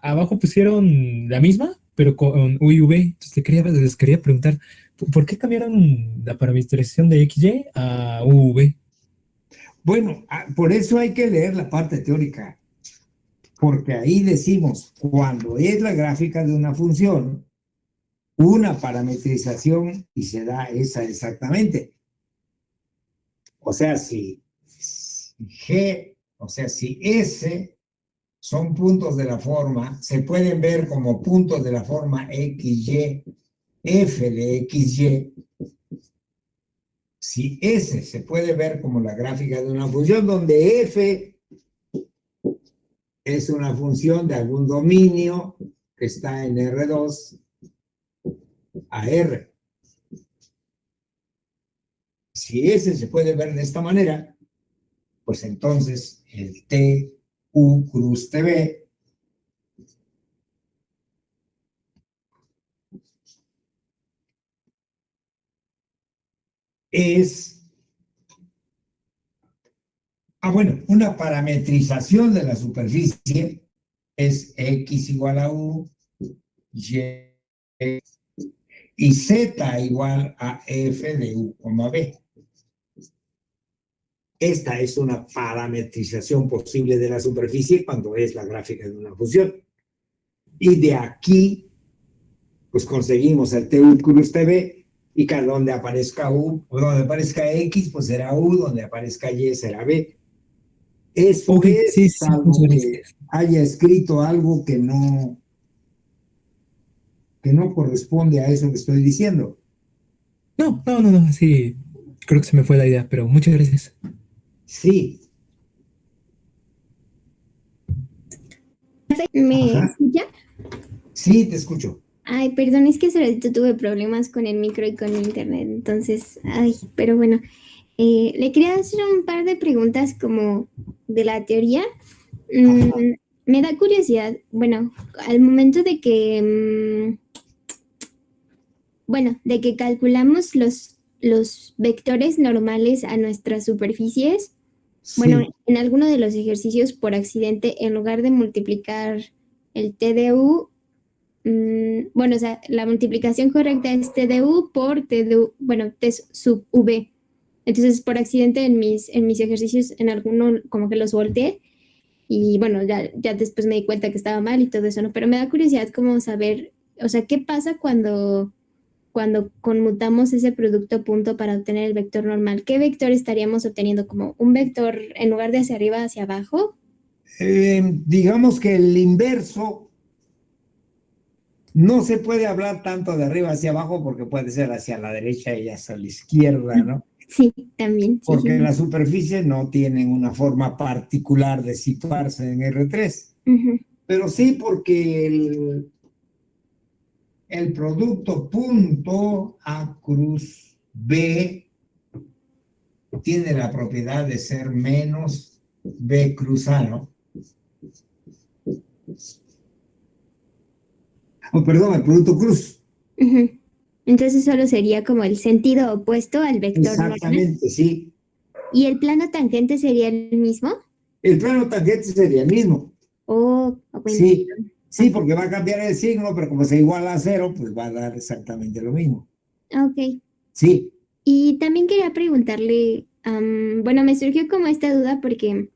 abajo pusieron la misma, pero con u y v. Entonces les quería preguntar, ¿por qué cambiaron la parametrización de xy a u, v? Bueno, por eso hay que leer la parte teórica, porque ahí decimos, cuando es la gráfica de una función, una parametrización y se da esa exactamente. O sea, si G, o sea, si S son puntos de la forma, se pueden ver como puntos de la forma XY, F de XY. Si S se puede ver como la gráfica de una función donde F es una función de algún dominio que está en R2 a R. Si S se puede ver de esta manera, pues entonces el T, U, cruz TV es, bueno, una parametrización de la superficie es X igual a U, Y Z igual a F de U, B. Esta es una parametrización posible de la superficie cuando es la gráfica de una función. Y de aquí, pues conseguimos el TU cruz TV, y que donde aparezca U, o donde aparezca X, pues será U, donde aparezca Y será B. Eso Ok, es, sí, sí, salvo muchas que gracias. haya escrito algo que no corresponde a eso que estoy diciendo. No, no, no, no, sí, creo que se me fue la idea, pero muchas gracias. Sí, ¿Me ajá, escucha? sí, te escucho. Ay, perdón, es que hace ratito tuve problemas con el micro y con mi internet, entonces, ay, pero bueno, le quería hacer un par de preguntas como de la teoría. Mm, Ajá. me da curiosidad, bueno, al momento de que, bueno, de que calculamos los vectores normales a nuestras superficies, bueno, Sí, en alguno de los ejercicios por accidente, en lugar de multiplicar el TDU, bueno, o sea, la multiplicación correcta es TDU por TDU, bueno, T sub V. Entonces, por accidente en mis ejercicios, en alguno como que los volteé y bueno, ya después me di cuenta que estaba mal y todo eso, ¿no? Pero me da curiosidad como saber, o sea, ¿qué pasa cuando conmutamos ese producto punto para obtener el vector normal? ¿Qué vector estaríamos obteniendo? ¿Como un vector en lugar de hacia arriba, hacia abajo? digamos que el inverso no se puede hablar tanto de arriba hacia abajo porque puede ser hacia la derecha y hacia la izquierda, ¿no? Sí, también, sí, Porque sí. las superficies no tienen una forma particular de situarse en R3, Ujú. pero sí porque el producto punto A cruz B tiene la propiedad de ser menos B cruz A, ¿no? Oh, perdón, el producto cruz. Ujú. Entonces solo sería como el sentido opuesto al vector normal. Exactamente, sí. ¿Y el plano tangente sería el mismo? El plano tangente sería el mismo. Oh, bueno. Sí, sí, Ok. porque va a cambiar el signo, pero como se iguala a cero, pues va a dar exactamente lo mismo. Ok. Sí, Y también quería preguntarle, bueno, me surgió como esta duda porque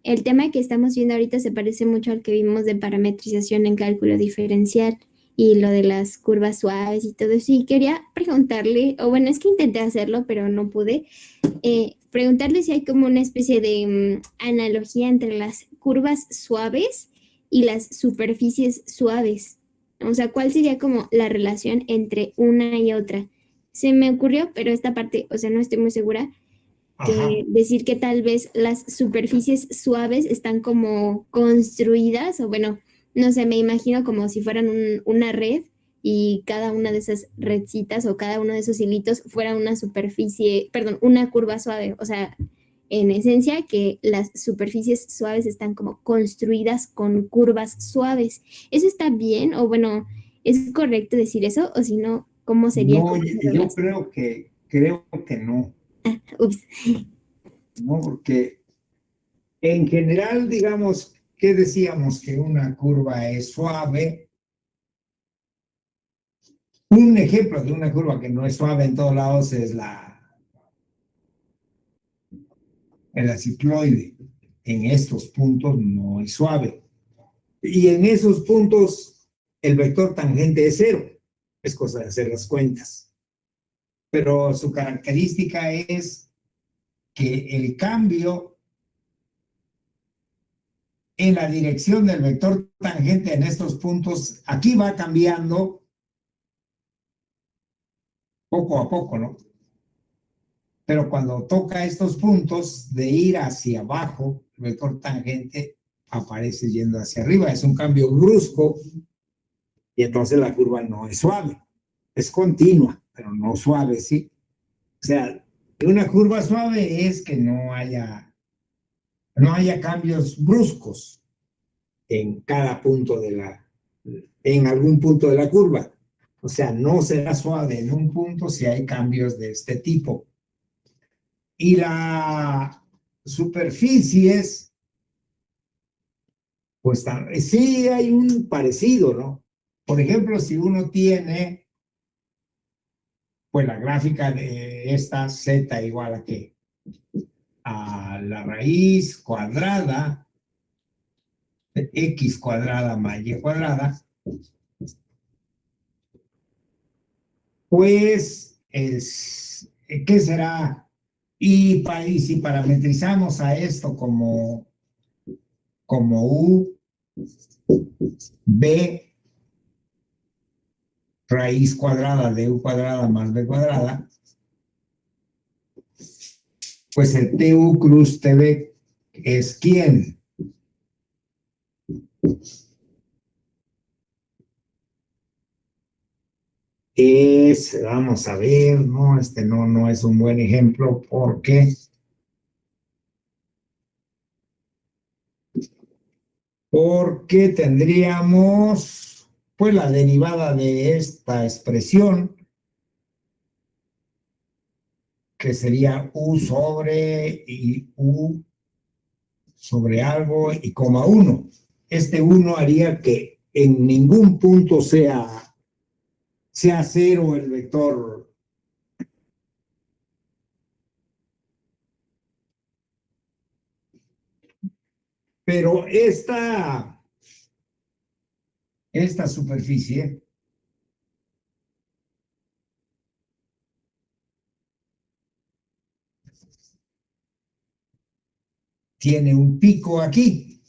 el tema que estamos viendo ahorita se parece mucho al que vimos de parametrización en cálculo diferencial y lo de las curvas suaves y todo eso. Y quería preguntarle, o bueno, es que intenté hacerlo, pero no pude, preguntarle si hay como una especie de analogía entre las curvas suaves y las superficies suaves. O sea, ¿cuál sería como la relación entre una y otra? Se me ocurrió, pero esta parte, o sea, no estoy muy segura, ajá. que decir que tal vez las superficies suaves están como construidas, o bueno, no sé, me imagino como si fueran una red y cada una de esas redcitas o cada uno de esos hilitos fuera una superficie, perdón, una curva suave. O sea, en esencia que las superficies suaves están como construidas con curvas suaves. ¿Eso está bien? O bueno, ¿es correcto decir eso? O si no, ¿cómo sería No, como esa yo relación? creo que no, Ups. ¿no? Porque en general, digamos, ¿qué decíamos? Que una curva es suave. Un ejemplo de una curva que no es suave en todos lados es en la cicloide. En estos puntos no es suave. Y en esos puntos el vector tangente es cero. Es cosa de hacer las cuentas. Pero su característica es que el cambio en la dirección del vector tangente en estos puntos, aquí va cambiando poco a poco, ¿no? Pero cuando toca estos puntos de ir hacia abajo, el vector tangente aparece yendo hacia arriba. Es un cambio brusco y entonces la curva no es suave. Es continua, pero no suave, ¿sí? O sea, una curva suave es que no haya cambios bruscos en cada punto en algún punto de la curva. O sea, no será suave en un punto si hay cambios de este tipo. Y las superficies, pues sí hay un parecido, ¿no? Por ejemplo, si uno tiene, pues la gráfica de esta z igual a qué? A la raíz cuadrada de x cuadrada más y cuadrada, pues ¿qué será? Y si parametrizamos a esto como u, b, raíz cuadrada de u cuadrada más b cuadrada, pues el tu cruz tb es ¿quién? Vamos a ver, no, no es un buen ejemplo porque tendríamos pues la derivada de esta expresión que sería u sobre algo y coma 1. Este 1 haría que en ningún punto sea cero el vector. Pero esta superficie tiene un pico aquí.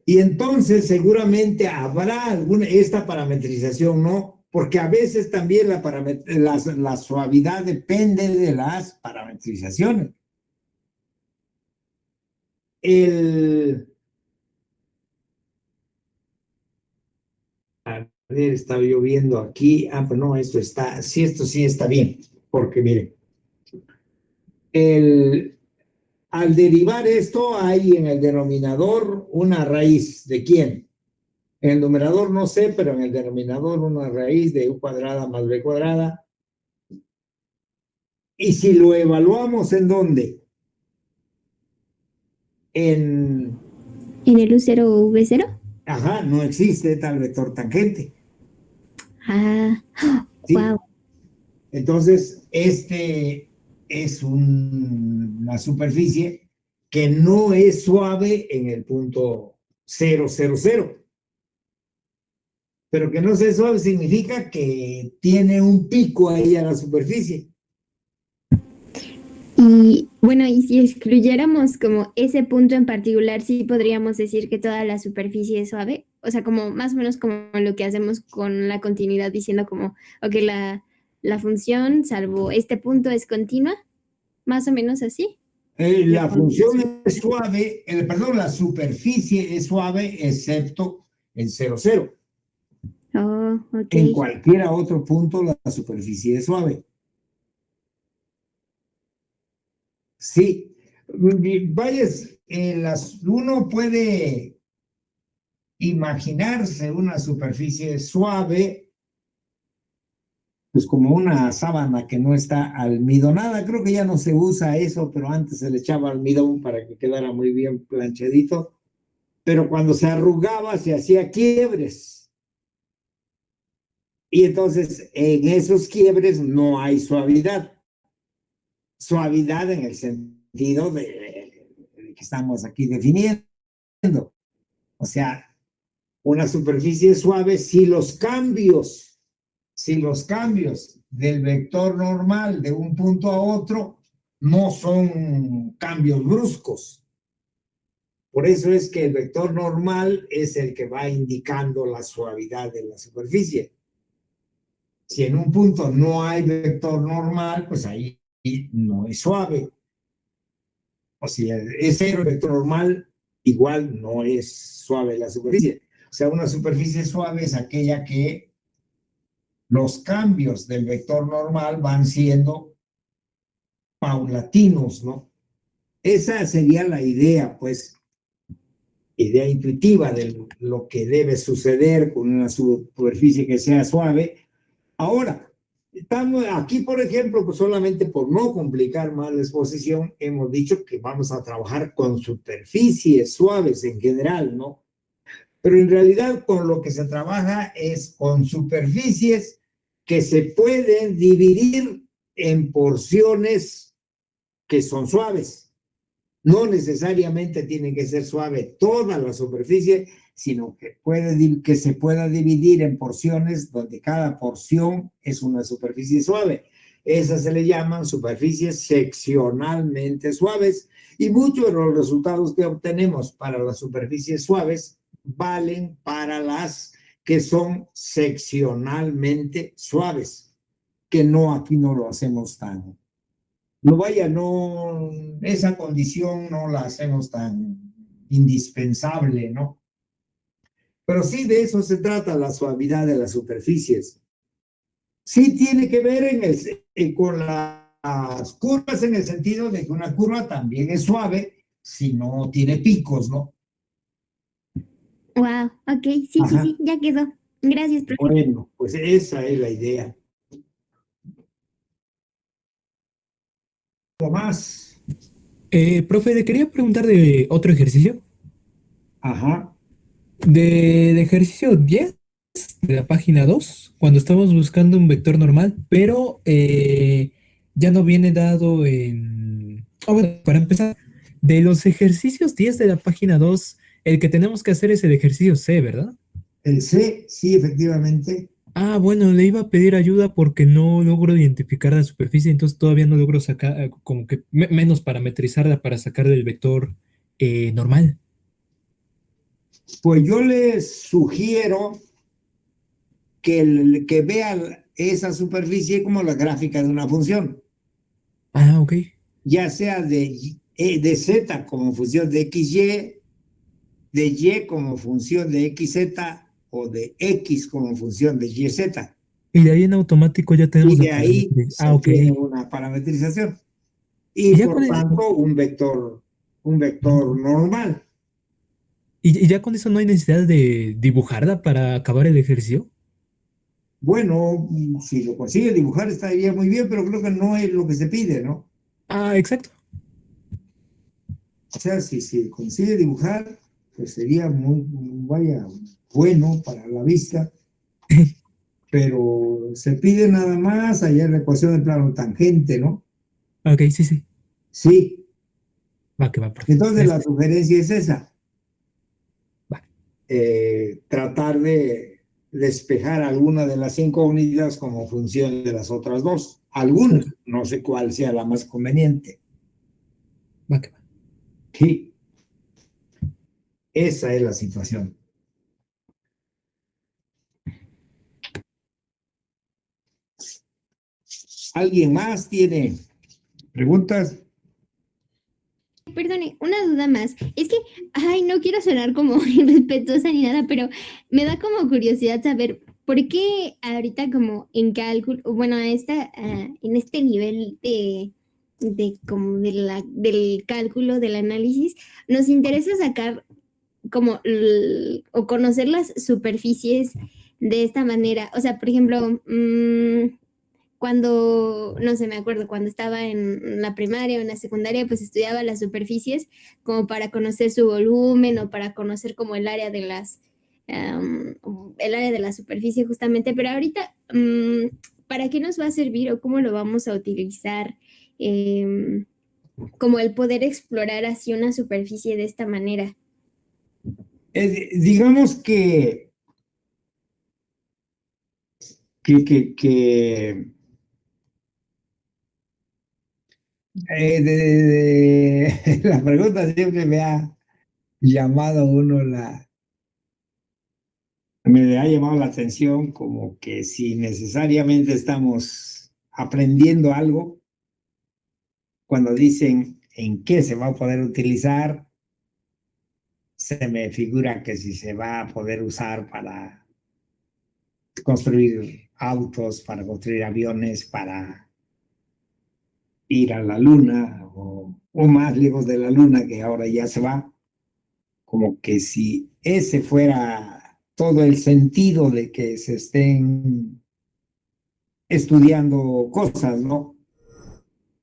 Y entonces seguramente habrá esta parametrización, ¿no? Porque a veces también la suavidad depende de las parametrizaciones. A ver, estaba yo viendo aquí. Pues no, esto sí está bien. Porque miren, al derivar esto hay en el denominador una raíz. ¿De quién? En el numerador no sé, pero en el denominador una raíz de u cuadrada más b cuadrada. Y si lo evaluamos, ¿en dónde? En el U0 o V0. Ajá, no existe tal vector tangente. Ah, ¿Sí? wow. Entonces, este es una superficie que no es suave en el punto 0, 0, 0. Pero que no sea suave significa que tiene un pico ahí a la superficie. Y bueno, y si excluyéramos como ese punto en particular, sí podríamos decir que toda la superficie es suave. O sea, como más o menos como lo que hacemos con la continuidad, diciendo como, ok, la función, salvo este punto, es continua, más o menos así. La función es suave, la superficie es suave, excepto en 0, 0. Oh, ok. En cualquier otro punto la superficie es suave. Sí, vayas, uno puede imaginarse una superficie suave, pues como una sábana que no está almidonada. Creo que ya no se usa eso, pero antes se le echaba almidón para que quedara muy bien planchadito. Pero cuando se arrugaba se hacía quiebres. Y entonces en esos quiebres no hay suavidad. suavidad en el sentido de que estamos aquí definiendo. O sea, una superficie suave si los cambios del vector normal de un punto a otro no son cambios bruscos. Por eso es que el vector normal es el que va indicando la suavidad de la superficie. Si en un punto no hay vector normal, pues ahí no es suave. O si es cero el vector normal, igual no es suave la superficie. O sea, una superficie suave es aquella que los cambios del vector normal van siendo paulatinos, ¿no? Esa sería la idea, pues, idea intuitiva de lo que debe suceder con una superficie que sea suave. Ahora, estamos aquí, por ejemplo, pues solamente por no complicar más la exposición, hemos dicho que vamos a trabajar con superficies suaves en general, ¿no? Pero en realidad con lo que se trabaja es con superficies que se pueden dividir en porciones que son suaves. No necesariamente tiene que ser suave toda la superficie, sino que se pueda dividir en porciones donde cada porción es una superficie suave. Esas se le llaman superficies seccionalmente suaves y muchos de los resultados que obtenemos para las superficies suaves valen para las que son seccionalmente suaves, que no, aquí no lo hacemos tan, no vaya, no, esa condición no la hacemos tan indispensable, ¿no? Pero sí de eso se trata la suavidad de las superficies. Sí tiene que ver con las curvas en el sentido de que una curva también es suave si no tiene picos, ¿no? Wow, ok, sí, Ajá. sí, ya quedó. Gracias, profe. Bueno, pues esa es la idea. Tomás. Profe, le quería preguntar de otro ejercicio. Ajá. Del ejercicio 10 de la página 2 cuando estamos buscando un vector normal, pero ya no viene dado en... bueno, para empezar, de los ejercicios 10 de la página 2 el que tenemos que hacer es el ejercicio C, ¿verdad? El C, sí, efectivamente. Ah, bueno, le iba a pedir ayuda porque no logro identificar la superficie, entonces todavía no logro sacar, como que menos parametrizarla para sacar del vector normal. Pues yo les sugiero que vea esa superficie como la gráfica de una función, Ah, ok. ya sea de z como función de xy, de y como función de xz o de x como función de yz. Y de ahí en automático ya Y tenemos de la ahí parametrización. se Ah, ok. tiene una parametrización. Y Y ya por tanto, un vector normal. y ya con eso no hay necesidad de dibujarla para acabar el ejercicio. Bueno, si lo consigue dibujar estaría muy bien, pero creo que no es lo que se pide, ¿no? Ah, exacto. O sea, si se consigue dibujar, pues sería muy, vaya, bueno para la vista, pero se pide nada más allá la ecuación de plano tangente, ¿no? Ok, sí, sí. Sí, Va que va, profe. entonces la sugerencia es esa, Va. tratar de despejar alguna de las incógnitas como función de las otras dos. Alguna, no sé cuál sea la más conveniente. Va que va. Sí, esa es la situación. ¿Alguien más tiene preguntas? Perdone, una duda más. Es que, ay, no quiero sonar como irrespetuosa ni nada, pero me da como curiosidad saber por qué ahorita como en cálculo, bueno, en este nivel del cálculo, del análisis, nos interesa sacar como o conocer las superficies de esta manera. O sea, por ejemplo, cuando, no sé, me acuerdo, cuando estaba en la primaria o en la secundaria, pues estudiaba las superficies como para conocer su volumen o para conocer como el área de el área de la superficie justamente, pero ahorita, ¿para qué nos va a servir o cómo lo vamos a utilizar como el poder explorar así una superficie de esta manera. Digamos que la pregunta siempre me ha llamado a uno me ha llamado la atención, como que si necesariamente estamos aprendiendo algo, cuando dicen en qué se va a poder utilizar, se me figura que si se va a poder usar para construir autos, para construir aviones, para ir a la luna o más lejos de la luna, que ahora ya se va, como que si ese fuera todo el sentido de que se estén estudiando cosas, ¿no?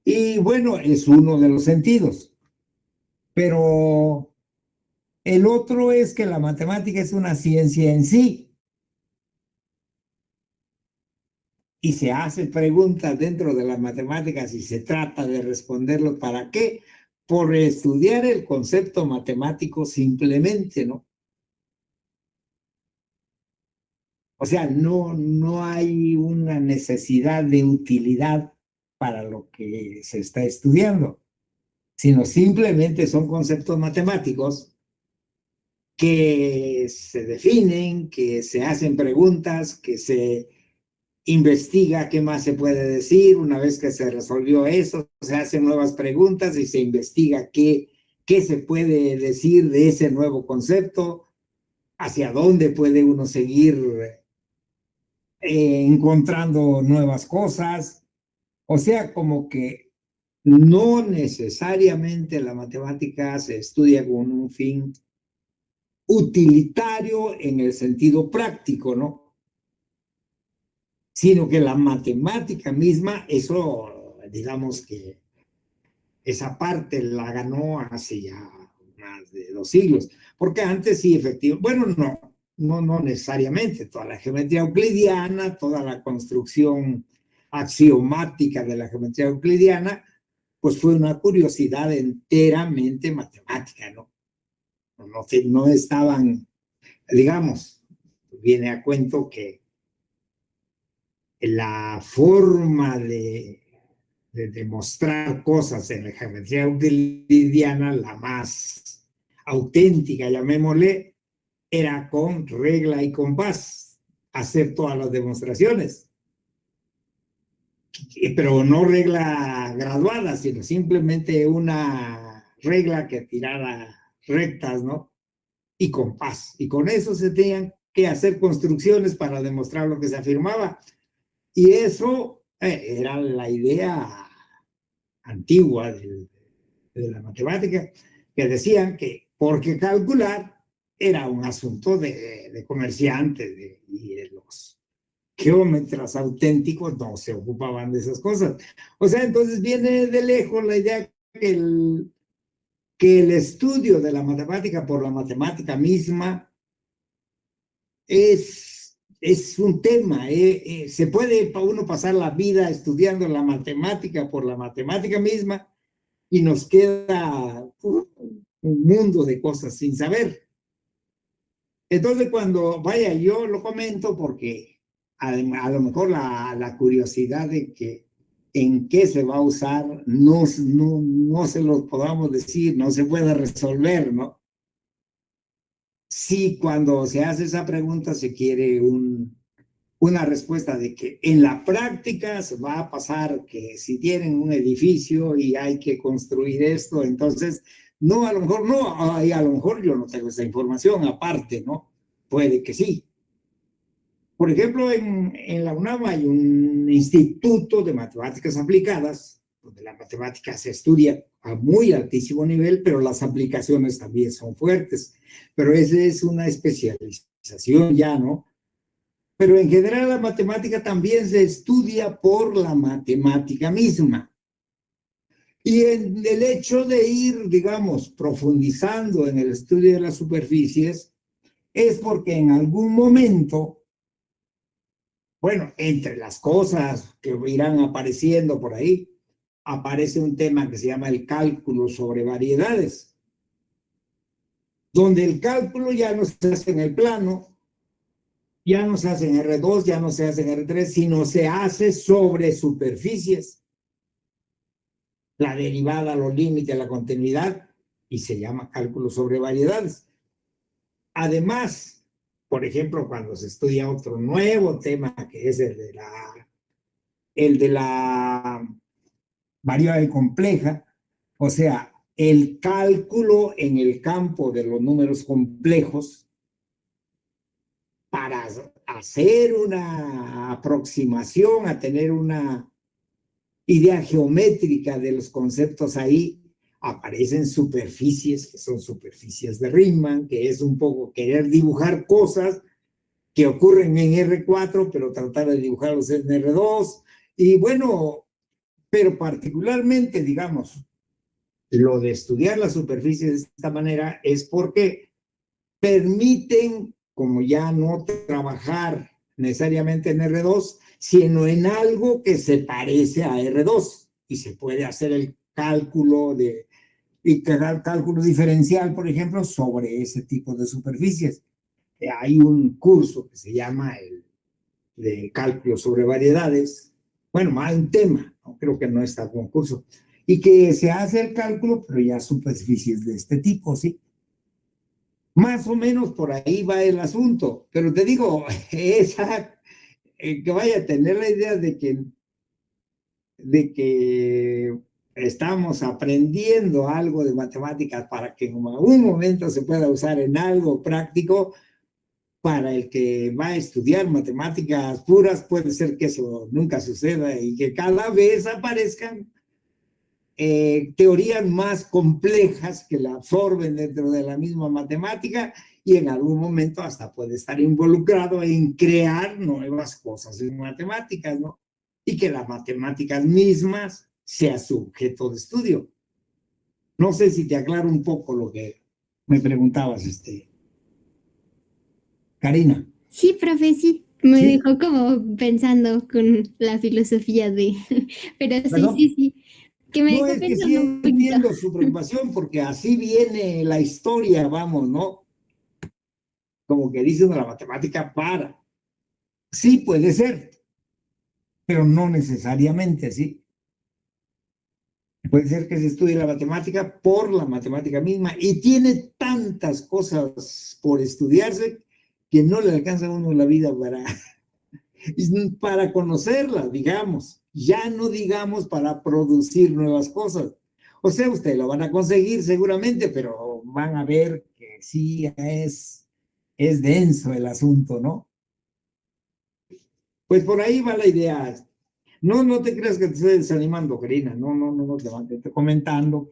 Y bueno, es uno de los sentidos, pero el otro es que la matemática es una ciencia en sí y se hace preguntas dentro de las matemáticas y se trata de responderlo. ¿Para qué? Por estudiar el concepto matemático simplemente, ¿no? O sea, no hay una necesidad de utilidad para lo que se está estudiando, sino simplemente son conceptos matemáticos que se definen, que se hacen preguntas, que se investiga qué más se puede decir. Una vez que se resolvió eso, se hacen nuevas preguntas y se investiga qué se puede decir de ese nuevo concepto, hacia dónde puede uno seguir encontrando nuevas cosas. O sea, como que no necesariamente la matemática se estudia con un fin utilitario en el sentido práctico, ¿no? Sino que la matemática misma, eso, digamos que esa parte la ganó hace ya más de 2 siglos, porque antes sí, efectivamente, bueno, no necesariamente, toda la geometría euclidiana, toda la construcción axiomática de la geometría euclidiana, pues fue una curiosidad enteramente matemática, ¿no? No estaban, digamos, viene a cuento que la forma de demostrar cosas en la geometría euclidiana, la más auténtica, llamémosle, era con regla y compás, hacer todas las demostraciones. Pero no regla graduada, sino simplemente una regla que tirara rectas, ¿no? Y compás. Y con eso se tenían que hacer construcciones para demostrar lo que se afirmaba. Y eso era la idea antigua de la matemática, que decían que porque calcular era un asunto de comerciantes y de los geómetras auténticos no se ocupaban de esas cosas. O sea, entonces viene de lejos la idea que el estudio de la matemática por la matemática misma es un tema. Se puede uno pasar la vida estudiando la matemática por la matemática misma y nos queda un mundo de cosas sin saber. Entonces, cuando vaya, yo lo comento porque a lo mejor la curiosidad de que en qué se va a usar no se lo podamos decir, no se puede resolver, ¿no? Sí, cuando se hace esa pregunta se quiere una respuesta de que en la práctica se va a pasar que si tienen un edificio y hay que construir esto, entonces, no, a lo mejor no, y a lo mejor yo no tengo esa información aparte, ¿no? Puede que sí. Por ejemplo, en la UNAM hay un instituto de matemáticas aplicadas, donde la matemática se estudia a muy altísimo nivel, pero las aplicaciones también son fuertes. Pero esa es una especialización ya, ¿no? Pero en general la matemática también se estudia por la matemática misma. Y en el hecho de ir, digamos, profundizando en el estudio de las superficies, es porque en algún momento, bueno, entre las cosas que irán apareciendo por ahí, aparece un tema que se llama el cálculo sobre variedades, donde el cálculo ya no se hace en el plano, ya no se hace en R2, ya no se hace en R3, sino se hace sobre superficies. La derivada, los límites, la continuidad, y se llama cálculo sobre variedades. Además, por ejemplo, cuando se estudia otro nuevo tema, que es el de la variable compleja, o sea, el cálculo en el campo de los números complejos para hacer una aproximación, a tener una idea geométrica de los conceptos ahí, aparecen superficies, que son superficies de Riemann, que es un poco querer dibujar cosas que ocurren en R4, pero tratar de dibujarlos en R2, y bueno, pero particularmente, digamos, lo de estudiar las superficies de esta manera es porque permiten, como ya no trabajar necesariamente en R2, sino en algo que se parece a R2, y se puede hacer el cálculo cálculo diferencial, por ejemplo, sobre ese tipo de superficies. Hay un curso que se llama el de cálculo sobre variedades, bueno, más un tema, ¿no? Creo que no está como curso, y que se hace el cálculo, pero ya superficies de este tipo, ¿sí? Más o menos por ahí va el asunto, pero te digo, que vaya a tener la idea de que estamos aprendiendo algo de matemáticas para que en algún momento se pueda usar en algo práctico. Para el que va a estudiar matemáticas puras, puede ser que eso nunca suceda y que cada vez aparezcan teorías más complejas que la absorben dentro de la misma matemática, y en algún momento hasta puede estar involucrado en crear nuevas cosas en matemáticas, ¿no? Y que las matemáticas mismas sea su objeto de estudio. No sé si te aclaro un poco lo que me preguntabas, Karina. Sí, profe, sí. Me ¿Sí? dejó como pensando con la filosofía de... Pero sí, ¿Perdón? sí, sí. Que me No, dejó es que sí pensando un poquito. entiendo su preocupación, porque así viene la historia, vamos, ¿no? Como que dice uno, la matemática para. Sí, puede ser, pero no necesariamente, ¿sí? Puede ser que se estudie la matemática por la matemática misma, y tiene tantas cosas por estudiarse que no le alcanza a uno la vida para conocerlas, digamos. Ya no digamos para producir nuevas cosas. O sea, ustedes lo van a conseguir seguramente, pero van a ver que sí es denso el asunto, ¿no? Pues por ahí va la idea. No, no te creas que te estoy desanimando, Karina. No, no, no, no, te estoy comentando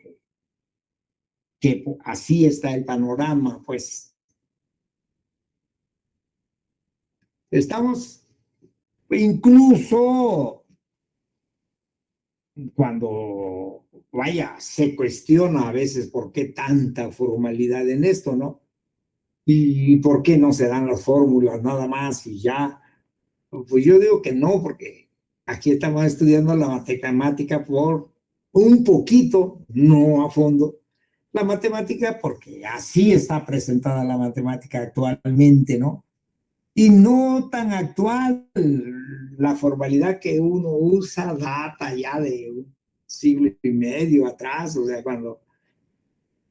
que así está el panorama, pues. Estamos, incluso cuando, vaya, se cuestiona a veces por qué tanta formalidad en esto, ¿no? Y por qué no se dan las fórmulas nada más y ya. Pues yo digo que no, porque aquí estamos estudiando la matemática por un poquito, no a fondo. La matemática, porque así está presentada la matemática actualmente, ¿no? Y no tan actual. La formalidad que uno usa data ya de un siglo y medio atrás, o sea, cuando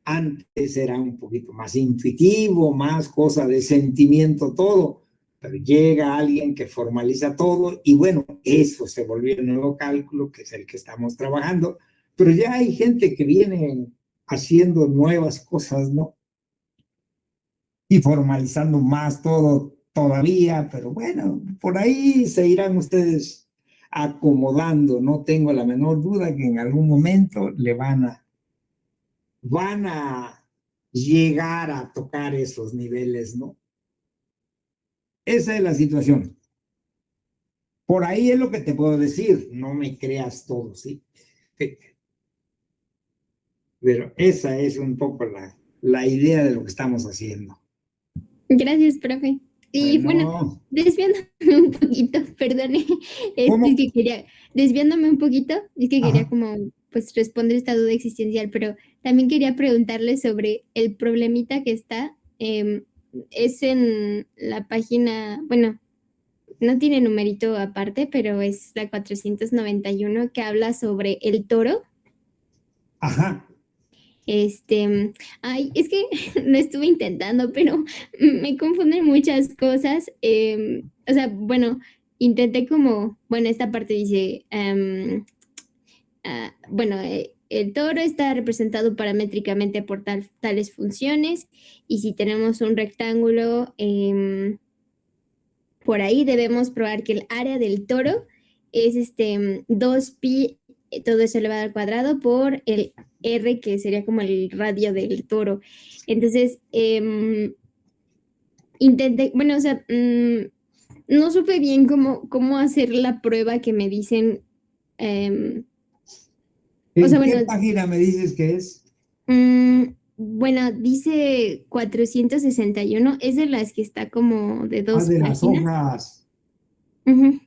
antes era un poquito más intuitivo, más cosa de sentimiento todo, pero llega alguien que formaliza todo, y bueno, eso se volvió el nuevo cálculo, que es el que estamos trabajando, pero ya hay gente que viene haciendo nuevas cosas, ¿no? Y formalizando más todo todavía, pero bueno, por ahí se irán ustedes acomodando. No tengo la menor duda que en algún momento van a llegar a tocar esos niveles, ¿no? Esa es la situación. Por ahí es lo que te puedo decir. No me creas todo, ¿sí? Pero esa es un poco la idea de lo que estamos haciendo. Gracias, profe. Y bueno, Bueno, desviándome un poquito, perdone, ¿cómo? es que quería, desviándome un poquito, es que quería Ajá. como, pues, responder esta duda existencial, pero también quería preguntarle sobre el problemita que está, es en la página, bueno, no tiene numerito aparte, pero es la 491 que habla sobre el toro. Ajá. Ay, es que lo estuve intentando, pero me confunden muchas cosas. O sea, bueno, intenté como, bueno, esta parte dice, bueno, el toro está representado paramétricamente por tales funciones y si tenemos un rectángulo, por ahí debemos probar que el área del toro es 2pi, todo eso elevado al cuadrado por el r, que sería como el radio del toro. Entonces, intenté, bueno, o sea, no supe bien cómo hacer la prueba que me dicen. O sea, ¿En bueno, qué página me dices que es? bueno, dice 461, es de las que está como de Ah, dos de las páginas. hojas Ujú.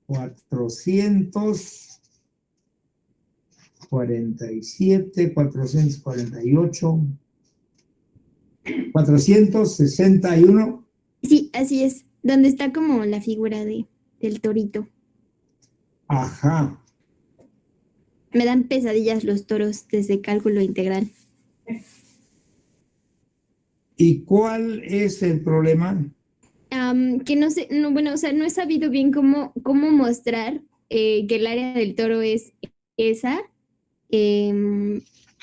447, 448, 461. Sí, así es, donde está como la figura del torito. Ajá. Me dan pesadillas los toros desde cálculo integral. ¿Y cuál es el problema? Que no sé, no, bueno, o sea, no he sabido bien cómo mostrar que el área del toro es esa,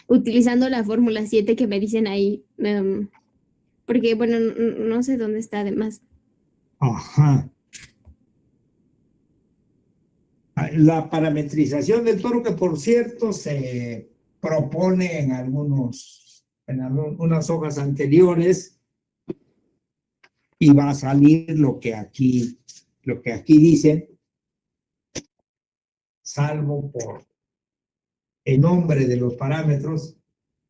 utilizando la fórmula 7 que me dicen ahí, porque, bueno, no sé dónde está además. Ajá. La parametrización del toro, que por cierto se propone en unas hojas anteriores, y va a salir lo que aquí dice, salvo por el nombre de los parámetros,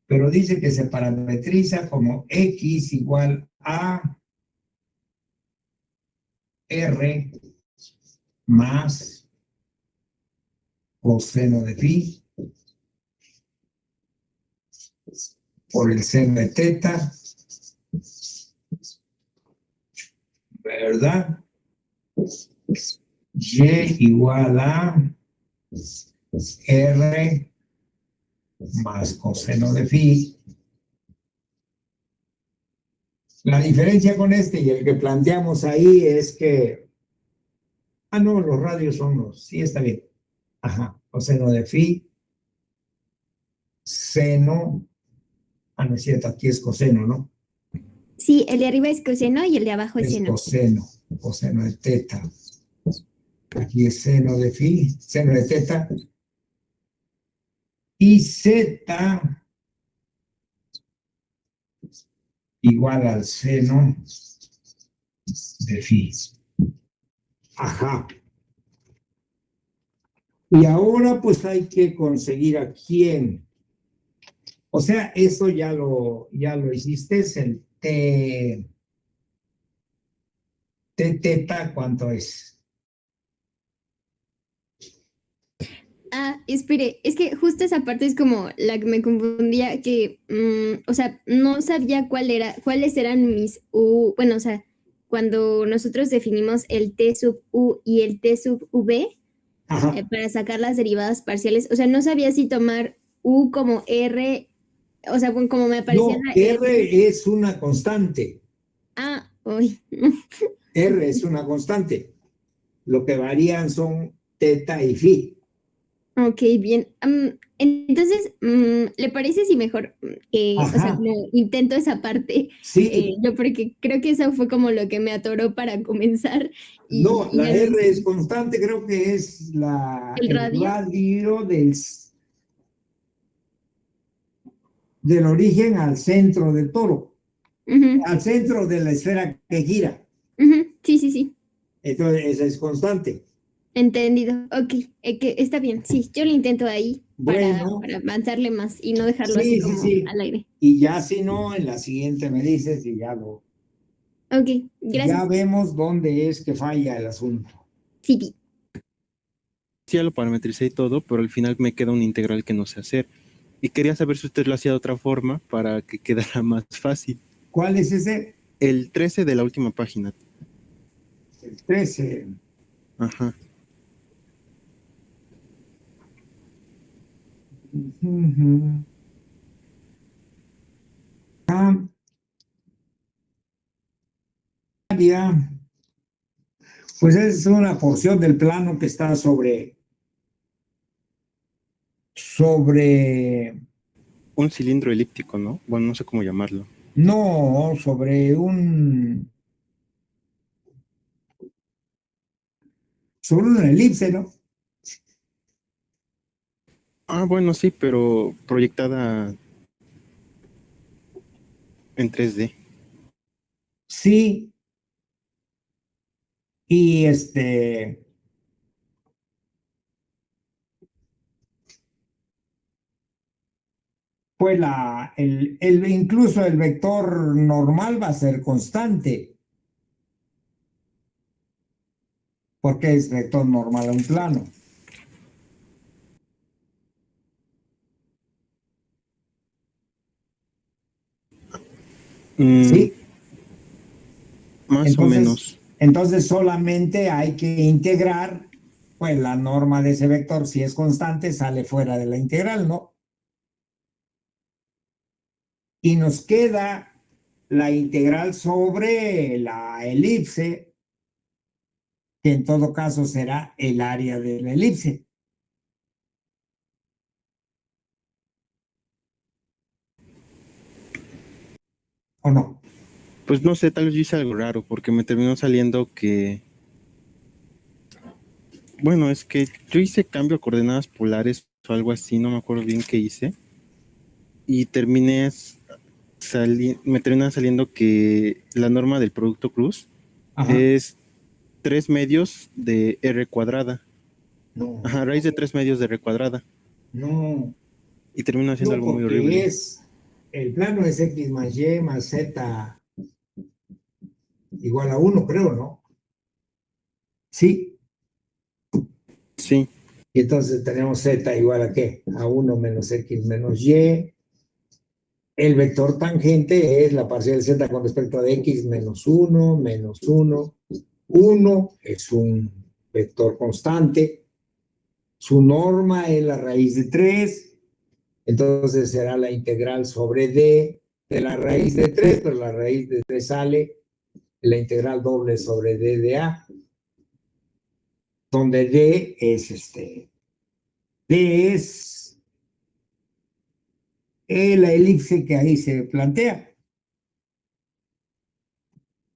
pero dice que se parametriza como x igual a r más coseno de phi por el seno de teta, ¿verdad? Y igual a r más coseno de phi. La diferencia con este y el que planteamos ahí es que, no, los radios son sí, está bien. Ajá, coseno de phi, seno, no es cierto, aquí es coseno, ¿no? Sí, el de arriba es coseno y el de abajo es Es seno. coseno de teta. Aquí es seno de phi, seno de teta. Y zeta igual al seno de phi. Ajá. Y ahora pues hay que conseguir a quién. O sea, eso ya lo hiciste, es el t teta, ¿cuánto es? Espere, es que justo esa parte es como la que me confundía, que, o sea, no sabía cuáles eran mis U, bueno, o sea, cuando nosotros definimos el T sub U y el T sub V, para sacar las derivadas parciales, o sea, no sabía si tomar U como R, o sea, como me aparecía No, la R es una constante. Uy. R es una constante. Lo que varían son teta y phi. Ok, bien. Entonces, ¿le parece si mejor, o sea, Ajá, como intento esa parte? sí. Yo porque creo que eso fue como lo que me atoró para comenzar No, y la ya no R es entendí. constante, creo que es ¿El el radio? radio del origen al centro del toro, Ujú, al centro de la esfera que gira. ujú, sí, sí, sí. Entonces, esa es constante. Entendido. Ok, que está bien. Sí, yo lo intento ahí Bueno, para avanzarle más y no dejarlo así sí, sí, como sí. al aire. Y ya si no, en la siguiente me dices y ya lo Ok, Ya gracias. vemos dónde es que falla el asunto. Sí, Sí, ya lo parametricé y todo, pero al final me queda un integral que no sé hacer. Y quería saber si usted lo hacía de otra forma para que quedara más fácil. ¿Cuál es ese? El 13 de la última página. El 13. Ajá. Ujú. Área, pues es una porción del plano que está sobre, Un cilindro elíptico, ¿no? Bueno, no sé cómo llamarlo. no, sobre una elipse, ¿no? Ah, bueno, sí, pero proyectada en 3D. Sí, y pues incluso el vector normal va a ser constante, porque es vector normal a un plano. Mm, Sí, más o entonces, menos. entonces solamente hay que integrar, pues la norma de ese vector, si es constante, sale fuera de la integral, ¿no? Y nos queda la integral sobre la elipse, que en todo caso será el área de la elipse, ¿o no? Pues no sé, tal vez yo hice algo raro, porque me terminó saliendo que. Bueno, es que yo hice cambio a coordenadas polares o algo así, no me acuerdo bien qué hice. Y me termina saliendo que la norma del producto cruz Ajá. es 3 medios de r cuadrada. No, Ajá, raíz de 3 medios de r cuadrada. no, Y termina haciendo no, algo muy porque horrible. el plano es x más y más z igual a 1, creo, ¿no? Sí, Sí, y entonces tenemos z igual a qué? A 1 menos x menos y. El vector tangente es la parcial de z con respecto a x menos 1, menos 1. 1 es un vector constante. Su norma es la raíz de 3. Entonces será la integral sobre d de la raíz de 3, pero la raíz de 3 sale la integral doble sobre d de a, donde d es d es la elipse que ahí se plantea.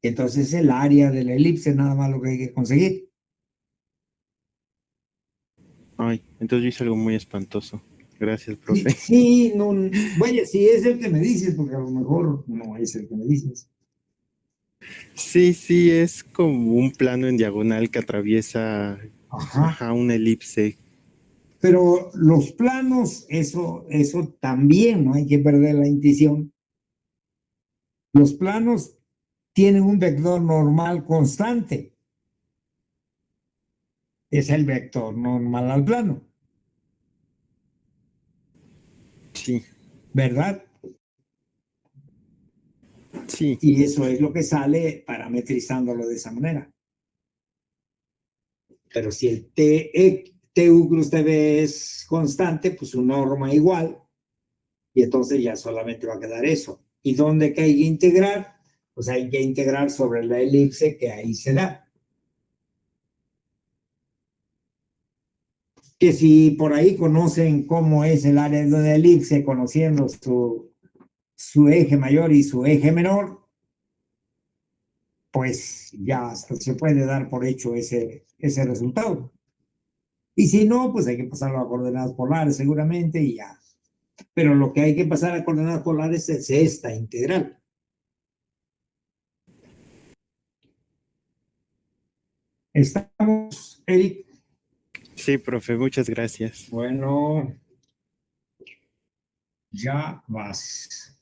Entonces el área de la elipse, nada más lo que hay que conseguir. ay, entonces yo hice algo muy espantoso. Gracias, Sí, profe. sí, no, vaya, si es el que me dices, porque a lo mejor no es el que me dices. Sí, sí, es como un plano en diagonal que atraviesa, Ajá. ajá, una elipse. Pero los planos, eso también no hay que perder la intuición. Los planos tienen un vector normal constante. Es el vector normal al plano, Sí, ¿verdad? sí. Y eso es lo que sale parametrizándolo de esa manera. Pero si el TU cruz TV es constante, pues su norma igual, y entonces ya solamente va a quedar eso. ¿Y dónde que hay que integrar? Pues hay que integrar sobre la elipse que ahí se da. Que si por ahí conocen cómo es el área de la elipse, conociendo su eje mayor y su eje menor, pues ya se puede dar por hecho ese resultado. Y si no, pues hay que pasarlo a coordenadas polares seguramente y ya. Pero lo que hay que pasar a coordenadas polares es esta integral. ¿Estamos, Eric? Sí, profe, muchas gracias. Bueno, ya vas.